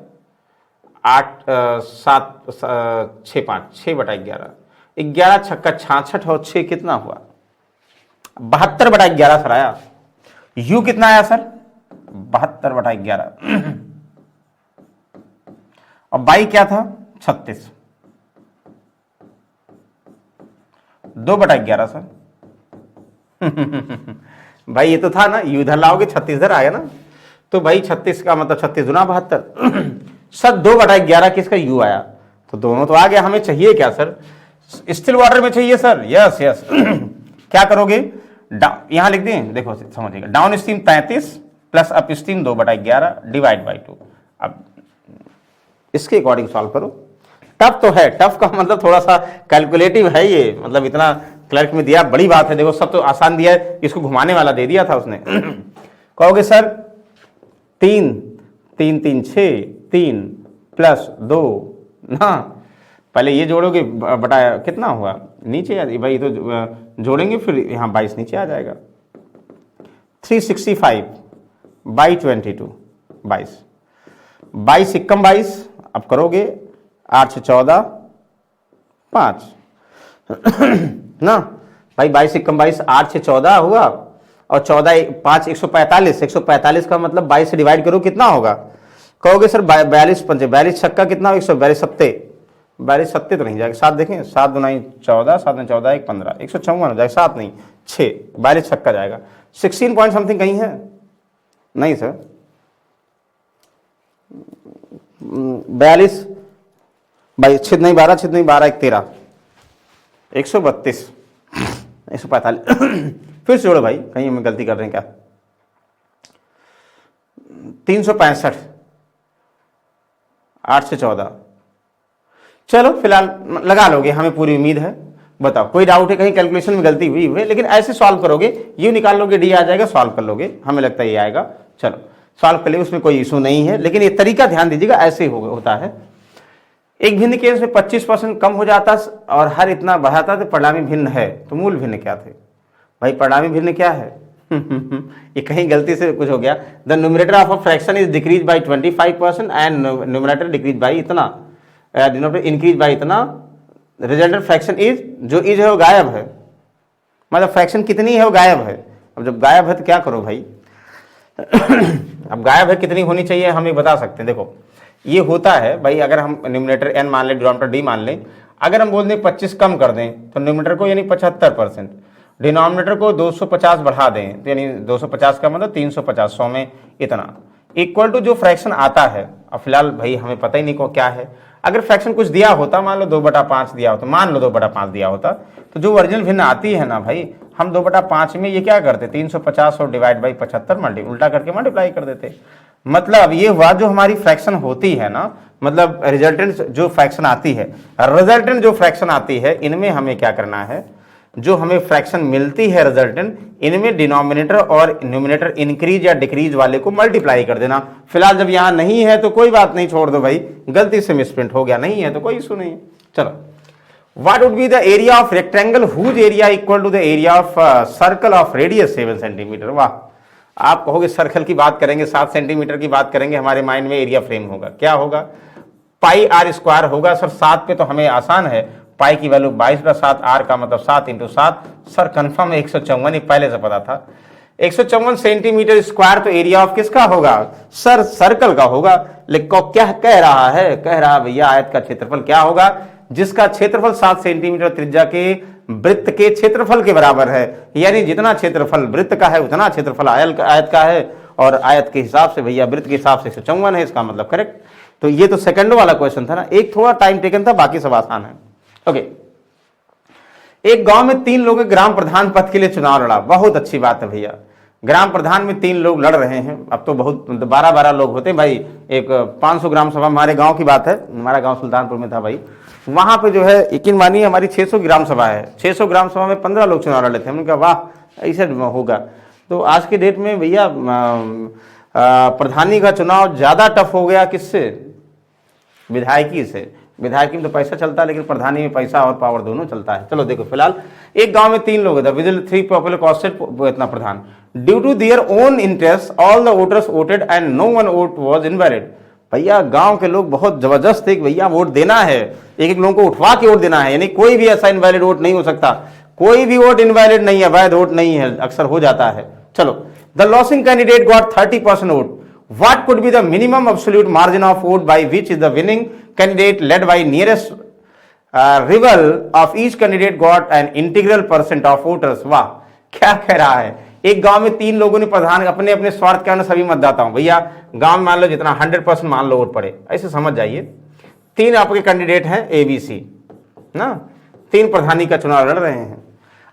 8, 7 6 5, 6/11, 11 छक्का 66 और 6 कितना हुआ? 72/11 सर आया। यू कितना आया सर? 72/11 और बाई क्या था? 36, 2/11 सर। भाई ये तो था ना, यू इधर लाओगे 36 इधर आया ना, तो भाई 36 का मतलब 36 दुना 72 सर। 2/11 किसका? यू आया, तो दोनों तो आ गया। हमें चाहिए क्या सर? स्टिल वाटर में चाहिए सर। यस यस क्या करोगे? यहां लिख दें, देखो समझिएगा, down stream 33 plus up stream 2/11 divide by 2। अब इसके अकॉर्डिंग सॉल्व करो। टफ तो है, टफ का मतलब थोड़ा सा कैलकुलेटिव है ये, मतलब इतना क्लर्क में दिया बड़ी बात है। देखो सब तो आसान दिया है, इसको घुमाने वाला दे दिया था उसने। कहोगे सर 3 3 3 6 3 प्लस 2 ना, पहले ये जोड़ोगे बटा कितना हुआ नीचे आ भाई, तो जोड़ेंगे फिर यहाँ 22 नीचे आ जाएगा। 365/22 22, 22 एकम 22, अब करोगे 8 से 14 5 ना भाई, 22 एकम 22, 8 से 14 हुआ, और 14 5 145, 145 का मतलब 22 से डिवाइड करो कितना होगा? कहोगे सर 42 पंचे 42 छक्का कितना? 142 सत्ते, 42 सत्ते तो नहीं जाएगा, 7 देखें, 7 दुनाई 14, 7 में 14 1 15, 154 हो जाएगा, 7 नहीं 6, 42 छक्का जाएगा। 16 पॉइंट समथिंग कहीं है? नहीं सर, 42 भाई, छिद नहीं 12, छिद नहीं 12 1 13, 132 145 फिर से जोड़ो भाई, कहीं हम गलती कर रहे हैं क्या? 365 8 से 14, चलो फिलहाल लगा लोगे, हमें पूरी उम्मीद है। बताओ कोई डाउट है कहीं कैलकुलेशन में गलती हुई है? लेकिन ऐसे सॉल्व करोगे, यू निकाल लोगे, डी आ जाएगा, सॉल्व कर लोगे, हमें लगता है ये आएगा। चलो सॉल्व कर लिए, उसमें कोई इशू नहीं है, लेकिन ये तरीका ध्यान दीजिएगा, ऐसे होता है। एक भिन्न केस में 25% कम हो जाता और हर इतना बढ़ाता तो परिणामी भिन्न है, तो मूल भिन्न क्या थे भाई? परिणामी भिन्न क्या है? ये कहीं गलती से कुछ हो गया। The numerator of a fraction is decrease by 25% and numerator decrease by इतना, डिनोमिनेटर इंक्रीज बाई इतना, रिजल्टेंट फ्रैक्शन इज, जो इज है वो गायब है, मतलब फ्रैक्शन कितनी है वो गायब है। अब जब गायब है तो क्या करो भाई? अब गायब है कितनी होनी चाहिए हम ये बता सकते हैं। देखो ये होता है भाई, अगर हम न्यूमरेटर n मान लें, डिनोमिनेटर d मान लें, अगर हम बोल दें 25 कम कर दें तो न्यूमरेटर को यानी 75%, डिनोमिनेटर को 250 बढ़ा दें तो यानी 250 का मतलब 350, 100 में इतना, इक्वल टू जो फ्रैक्शन आता है। अब फिलहाल भाई हमें पता ही नहीं को क्या है। अगर फ्रैक्शन कुछ दिया होता, मान लो 2/5 दिया होता, मान लो 2/5 दिया होता, तो जो ओरिजिनल भिन्न आती है ना भाई, हम 2/5 में ये क्या करते? 350 और डिवाइड बाई 75 उल्टा करके मल्टीप्लाई कर देते। मतलब ये हुआ जो हमारी फ्रैक्शन होती है ना, मतलब रिजल्टेंट जो फ्रैक्शन आती है, रिजल्टेंट जो फ्रैक्शन आती है, इनमें हमें क्या करना है? जो हमें फ्रैक्शन मिलती है रिजल्टेंट, इनमें डिनोमिनेटर और न्यूमिनेटर इंक्रीज या डिक्रीज वाले को मल्टीप्लाई कर देना। फिलहाल जब यहां नहीं है तो कोई बात नहीं, छोड़ दो भाई, गलती से मिसप्रिंट हो गया, नहीं है तो कोई इशू नहीं है। चलो, what would be the area of rectangle whose area equal to the area of circle of radius 7 centimetre. वाह, आप कहोगे सर्कल की बात करेंगे, 7 सेंटीमीटर की बात करेंगे, हमारे माइंड में एरिया फ्रेम होगा, क्या होगा? पाई आर स्क्वायर होगा। सर 7 पे तो हमें आसान है, पाई की वैल्यू 22/7, आर का मतलब 7 × 7। सर कंफर्म है 154, पहले से पता था। 154 सेंटीमीटर स्क्वायर तो एरिया ऑफ किसका होगा? सर सर्कल का होगा। लेकिन क्या कह रहा है? कह रहा भैया आयत का क्षेत्रफल क्या होगा? जिसका क्षेत्रफल 7 सेंटीमीटर त्रिज्या के वृत्त के क्षेत्रफल के बराबर है। यानी जितना क्षेत्रफल वृत्त का है उतना क्षेत्रफल आयत का है, और आयत के हिसाब से भैया वृत्त के हिसाब से 154 है, इसका मतलब करेक्ट। तो ये तो सेकंड वाला क्वेश्चन था ना, एक थोड़ा टाइम टेकन था, बाकी सब आसान है। ओके, एक गांव में 3 लोग ग्राम प्रधान पद के लिए चुनाव लड़ा। बहुत अच्छी बात है भैया, ग्राम प्रधान में 3 लोग लड़ रहे हैं। अब तो बहुत 12-12 लोग होते हैं भाई। एक 500 ग्राम सभा, हमारे गांव की बात है, हमारा गांव सुल्तानपुर में था भाई, वहां पे जो है यकीन मानिए हमारी 600 ग्राम सभा है। 600 ग्राम सभा में 15 लोग चुनाव लड़ लेते हैं। हमने कहा वाह ऐसे होगा। तो आज के डेट में भैया प्रधानी का चुनाव ज्यादा टफ हो गया किससे? विधायकी से। विधायकी में तो पैसा चलता है, लेकिन प्रधानी में पैसा और पावर दोनों चलता है। चलो देखो, फिलहाल एक गांव में 3 लोग थे, विजिल 3 पॉपुलर कॉस्टेड इतना pradhan. Due to their own interest all the voters voted and no one vote was invalid. भैया गांव के लोग बहुत जबरदस्त थे कि भैया वोट देना है, एक एक लोगों को उठवा के वोट देना है, यानी कोई भी ऐसा इनवैलिड वोट नहीं हो सकता। कोई भी वोट इनवैलिड नहीं है, वैध वोट नहीं है, अक्सर हो जाता है। चलो, the losing candidate got 30% vote. What could be the minimum absolute margin of vote by which is the winning candidate led by nearest rival of each candidate got an integral % of voters? वाह, क्या कह रहा है? एक गांव में 3 लोगों ने प्रधान अपने अपने स्वार्थ के अनुसार सभी मतदाताओं, भैया गांव में मान लो जितना 100% मान लो वोट पड़े, ऐसे समझ जाइए। 3 आपके कैंडिडेट हैं ABC ना, 3 प्रधानी का चुनाव लड़ रहे हैं।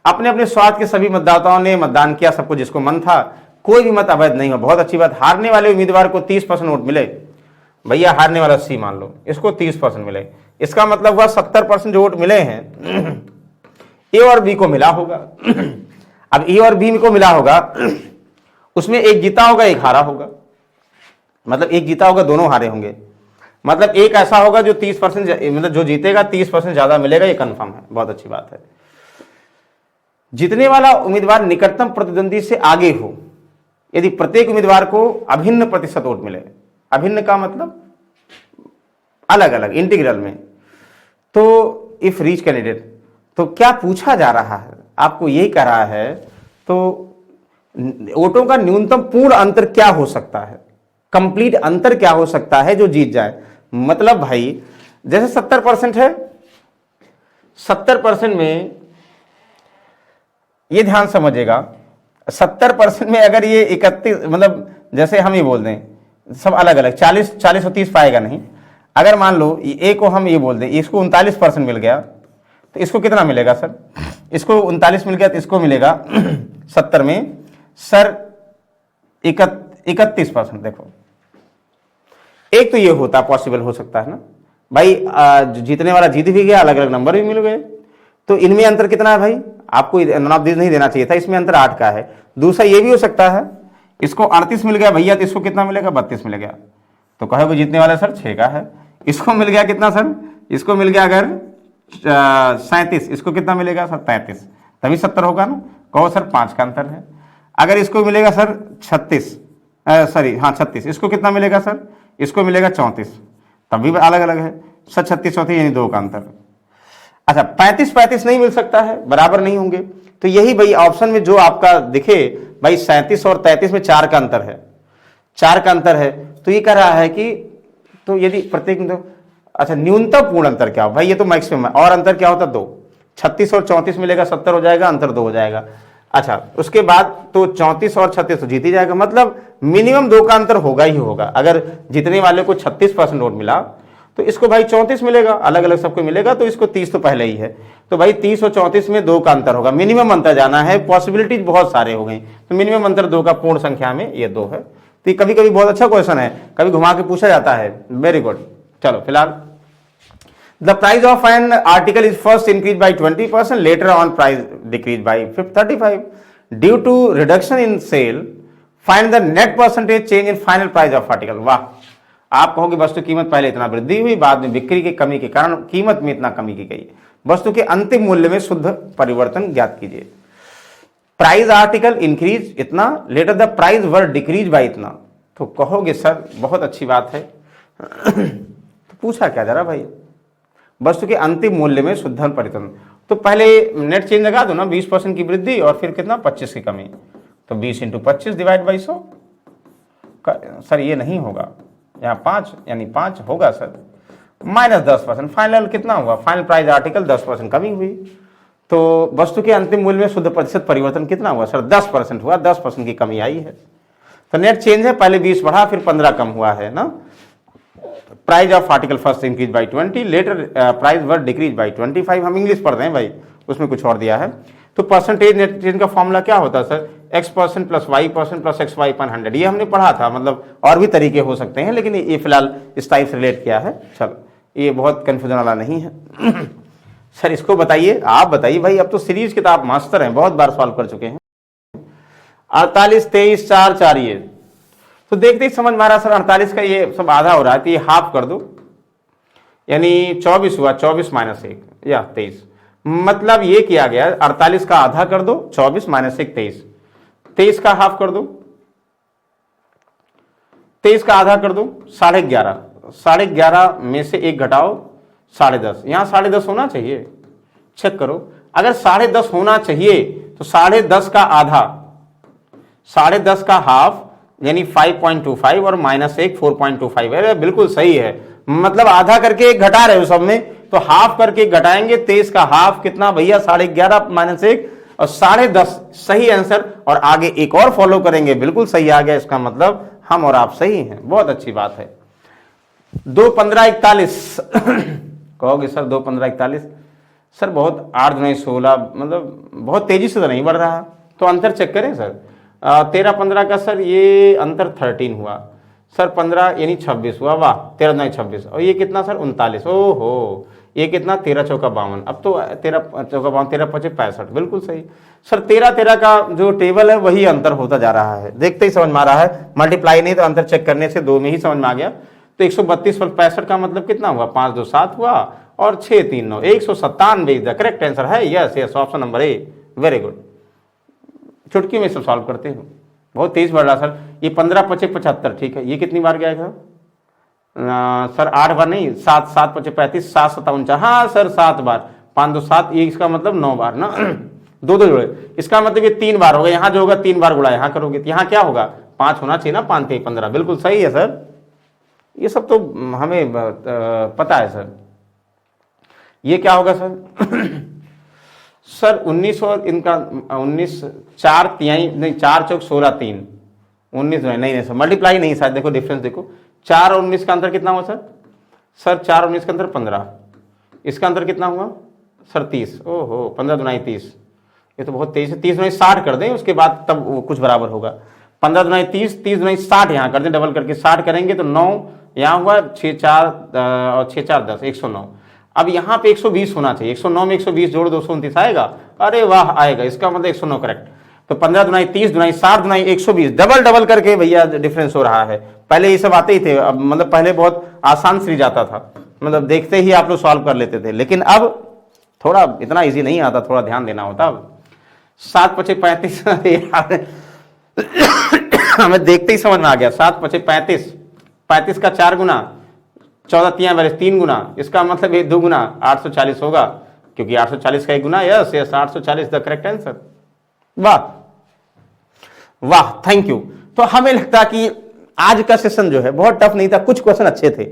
अपने अपने स्वार्थ के सभी मतदाताओं ने मतदान किया, सबको जिसको मन था, कोई भी मत अवैध नहीं हुआ। बहुत अच्छी बात। हारने वाले उम्मीदवार को 30% वोट मिले। भैया हारने वाला C मान लो, इसको 30% मिले, इसका मतलब हुआ 70% जो वोट मिले हैं A और B को मिला होगा। अब A और B को मिला होगा, उसमें एक जीता होगा एक हारा होगा, मतलब एक जीता होगा दोनों हारे होंगे, मतलब एक ऐसा होगा जो 30%, मतलब जो जीतेगा 30% ज्यादा मिलेगा, ये कंफर्म है। बहुत अच्छी बात है। जीतने वाला उम्मीदवार निकटतम प्रतिद्वंदी से आगे हो यदि प्रत्येक उम्मीदवार को अभिन्न प्रतिशत वोट मिले। अभिन्न का मतलब अलग अलग, इंटीग्रल में। तो इफ रीच कैंडिडेट, तो क्या पूछा जा रहा है? आपको यही कह रहा है तो वोटों का न्यूनतम पूर्ण अंतर क्या हो सकता है, कंप्लीट अंतर क्या हो सकता है जो जीत जाए। मतलब भाई जैसे 70% है, 70% में ये ध्यान समझिएगा, 70% में अगर ये 31, मतलब जैसे हम ये बोल दें सब अलग अलग 40 और 30 पाएगा नहीं। अगर मान लो ए को हम ये बोल दें इसको 39% मिल गया, तो इसको कितना मिलेगा सर? इसको 39 मिल गया तो इसको मिलेगा 70 में सर 31%। देखो एक तो ये होता, पॉसिबल हो सकता है ना भाई, जीतने वाला जीत भी गया, अलग अलग नंबर भी मिल गए, तो इनमें अंतर कितना है भाई? आपको नन ऑफ दिस नहीं देना चाहिए था, इसमें अंतर 8 का है। दूसरा ये भी हो सकता है, इसको 38 मिल गया भैया, तो इसको कितना मिलेगा? 32 मिल गया, तो कहे जीतने वाला सर 6 का है। इसको मिल गया कितना सर? इसको मिल गया अगर 37, इसको कितना मिलेगा सर? 33, तभी 70 होगा ना। कहो सर 5 का अंतर है। अगर इसको मिलेगा सर 36, इसको कितना मिलेगा सर? इसको मिलेगा 34, तभी अलग अलग है सर। 36 34 यानी 2 का अंतर। अच्छा 35 नहीं मिल सकता है, बराबर नहीं होंगे, तो यही भाई ऑप्शन में जो आपका दिखे भाई 37 और 33 में 4 का अंतर है, 4 का अंतर है। तो ये कह रहा है कि तो यदि प्रत्येक, अच्छा न्यूनतम पूर्ण अंतर क्या हो भाई? ये तो मैक्सिमम है, और अंतर क्या होता? 2। 36 और 34 मिलेगा, 70 हो जाएगा, अंतर 2 हो जाएगा। अच्छा उसके बाद तो 34 और 36 तो जीत ही जाएगा, मतलब मिनिमम 2 का अंतर होगा ही होगा। अगर जीतने वाले को 36% वोट मिला तो इसको भाई 34 मिलेगा, अलग अलग सबको मिलेगा, तो इसको 30 तो पहले ही है, तो भाई 30 और 34 में 2 का अंतर होगा। मिनिमम अंतर जाना है, पॉसिबिलिटीज बहुत सारे हो गई, तो मिनिमम अंतर 2 का, पूर्ण संख्या में ये 2 है। तो कभी कभी बहुत अच्छा क्वेश्चन है, कभी घुमा के पूछा जाता है। Very good. चलो फिलहाल the price of an article is first increase by 20%, later on price decrease by 35 due to reduction in sale, find the net percentage change in final price of article. वाह, आप कहोगे वस्तु कीमत पहले इतना वृद्धि हुई, बाद में बिक्री की कमी के कारण कीमत में इतना कमी की गई, वस्तु के अंतिम मूल्य में शुद्ध परिवर्तन ज्ञात कीजिए। प्राइस आर्टिकल इंक्रीज इतना, later the price were decrease by इतना। तो कहोगे सर बहुत अच्छी बात है तो पूछा क्या जरा भाई, वस्तु के अंतिम मूल्य में शुद्ध परिवर्तन, तो पहले नेट चेंज लगा दो ना, 20% की वृद्धि और फिर कितना 25 की कमी, तो 20 × 25 डिवाइड बाई 100। सर ये नहीं होगा, यहाँ 5 यानी 5 होगा सर, माइनस 10%, फाइनल कितना हुआ, फाइनल प्राइस आर्टिकल 10% कमी हुई, तो वस्तु के अंतिम मूल्य में शुद्ध प्रतिशत परिवर्तन कितना हुआ सर, 10% हुआ, 10% की कमी आई है। तो नेट चेंज है, पहले 20 बढ़ा फिर 15 कम हुआ है ना। Price of article first increase by 20, later price were decrease by 25। हम इंग्लिश पढ़ रहे हैं भाई, उसमें कुछ और दिया है। तो परसेंटेज नेट चेंज का फॉर्मूला क्या होता है sir, x% plus y% plus xy/100। ये हमने पढ़ा था, मतलब और भी तरीके हो सकते हैं, लेकिन ये फिलहाल इस टाइप से रिलेट किया है। चलो ये बहुत कन्फ्यूजन वाला नहीं है सर इसको बताइए, आप बताइए भाई, अब तो सीरीज के तो आप मास्टर हैं, बहुत बार सॉल्व कर चुके हैं। 48, 23, 4, 4 ये तो देखते ही समझ में आ रहा सर, 48 का ये सब आधा हो रहा है, तो ये हाफ कर दो, यानी 24 हुआ, 24 - 1 या 23, मतलब ये किया गया 48 का आधा कर दो, 24 - 1 23, 23 का हाफ कर दो, 23 का आधा कर दो 11.5, 11.5 में से 1 घटाओ 10.5, यहां 10.5 होना चाहिए, चेक करो। अगर 10.5 होना चाहिए तो 10.5 का आधा, 10.5 का हाफ यानी 5.25 और -1 4.25 है, बिल्कुल सही है। मतलब आधा करके 1 घटा रहे हो सब में, तो हाफ करके घटाएंगे, 23 का हाफ कितना भैया 11.5 - 1 और 10.5 सही आंसर, और आगे एक और फॉलो करेंगे, बिल्कुल सही आ गया, इसका मतलब हम और आप सही हैं, बहुत अच्छी बात है। 2 15 41 कहोगे सर 2 15 41 सर बहुत 8 9 16, मतलब बहुत तेजी से तो नहीं बढ़ रहा, तो अंतर चेक करें सर। 13 15 का सर ये अंतर 13 हुआ सर, 15 यानी 26 हुआ, वाह 13 9 26, और ये कितना सर 39, ओहो ये कितना 13 चौका 52, अब तो 13 चौका 52 13 25 65, बिल्कुल सही सर। 13 13 का जो टेबल है वही अंतर होता जा रहा है, देखते ही समझ में आ रहा है, मल्टीप्लाई नहीं तो अंतर चेक करने से 2 में ही समझ में आ गया। तो 132 पर 65 का मतलब कितना हुआ, 5 2 7 हुआ और 6 3 9, 197 इज द करेक्ट आंसर है। Yes yes, option number A, very good. चुटकी में सब सॉल्व करते हो, बहुत तेज बढ़ रहा सर। ये 15 25 75, ठीक है, ये कितनी बार गया था सर 8 बार नहीं, 7 7 25 35 7 57, हाँ सर 7 बार, 5 2 7, ये इसका मतलब 9 बार ना 2 2 जुड़े, इसका मतलब ये 3 बार होगा, यहाँ जो होगा 3 बार गुणा यहाँ करोगे तो यहाँ क्या होगा 5 होना चाहिए ना, 5 3 15, बिल्कुल सही है सर। ये सब तो हमें पता है सर। ये क्या होगा सर सर 19 और इनका 19 4 तिहाई नहीं, 4 चौक 16 3 19 नहीं सर, मल्टीप्लाई नहीं शायद, देखो डिफरेंस देखो, 4 और 19 का अंतर कितना हुआ सर, सर 4 और 19 का अंतर 15, इसका अंतर कितना हुआ सर 30, ओहो 15 दुनाई 30, ये तो बहुत तेज है, 30 दुनाई 60 कर दें, उसके बाद तब वो कुछ बराबर होगा, 15 दुनाई 30, 30 दुनाई 60 यहाँ कर दें, डबल करके 60 करेंगे तो 9 यहाँ हुआ, 6 4 और 6 4 10 109। अब यहाँ पे 120 होना चाहिए, 109 में 120 जोड़ 229 आएगा, अरे वाह आएगा, इसका मतलब 109 करेक्ट। तो 15 दुनाई 30 दुनाई 60 दुनाई 120, डबल डबल करके भैया डिफरेंस हो रहा है। पहले ये सब आते ही थे, अब मतलब पहले बहुत आसान सीरीज आता था, मतलब देखते ही आप लोग सॉल्व कर लेते थे, लेकिन अब थोड़ा इतना इजी नहीं आता, थोड़ा ध्यान देना होता। अब 7 25 35 हमें देखते ही समझ में आ गया, 7 25 35, 35 का 4 गुना, 14 3 3 गुना, इसका मतलब ये 2 गुना 840 होगा, क्योंकि 840 का 1 गुना, yes yes 840 the correct answer. वाह वाह, थैंक यू। तो हमें लगता कि आज का सेशन जो है बहुत टफ नहीं था, कुछ क्वेश्चन अच्छे थे,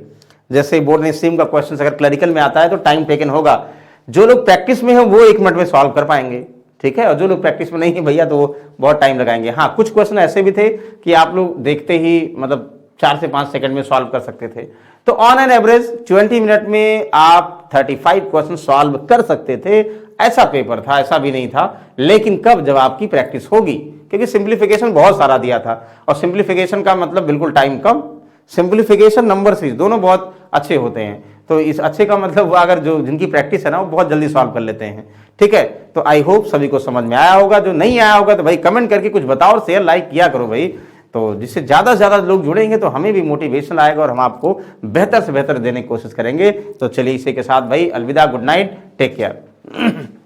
जैसे बोर्ड ने स्ट्रीम का क्वेश्चन अगर क्लरिकल में आता है तो टाइम टेकन होगा, जो लोग प्रैक्टिस में है वो 1 मिनट में सॉल्व कर पाएंगे, ठीक है, और जो लोग प्रैक्टिस में नहीं है भैया तो वो बहुत टाइम लगाएंगे। हाँ, कुछ क्वेश्चन ऐसे भी थे कि आप लोग देखते ही मतलब 4 से 5 सेकंड में सॉल्व कर सकते थे। तो ऑन एन एवरेज 20 मिनट में आप 35 क्वेश्चन सॉल्व कर सकते थे, ऐसा पेपर था, ऐसा भी नहीं था, लेकिन कब, जब आपकी प्रैक्टिस होगी, क्योंकि सिंप्लीफिकेशन बहुत सारा दिया था, और सिंप्लीफिकेशन का मतलब बिल्कुल टाइम कम, सिंप्लीफिकेशन, नंबर सीरीज, दोनों बहुत अच्छे होते हैं। तो इस अच्छे का मतलब अगर जो जिनकी प्रैक्टिस है ना, वो बहुत जल्दी सॉल्व कर लेते हैं। ठीक है, तो आई होप सभी को समझ में आया होगा। जो नहीं आया होगा तो भाई कमेंट करके कुछ बताओ और शेयर लाइक किया करो भाई, तो जिससे ज़्यादा से ज़्यादा लोग जुड़ेंगे तो हमें भी मोटिवेशन आएगा और हम आपको बेहतर से बेहतर देने की कोशिश करेंगे। तो चलिए इसी के साथ भाई अलविदा, गुड नाइट, टेक केयर।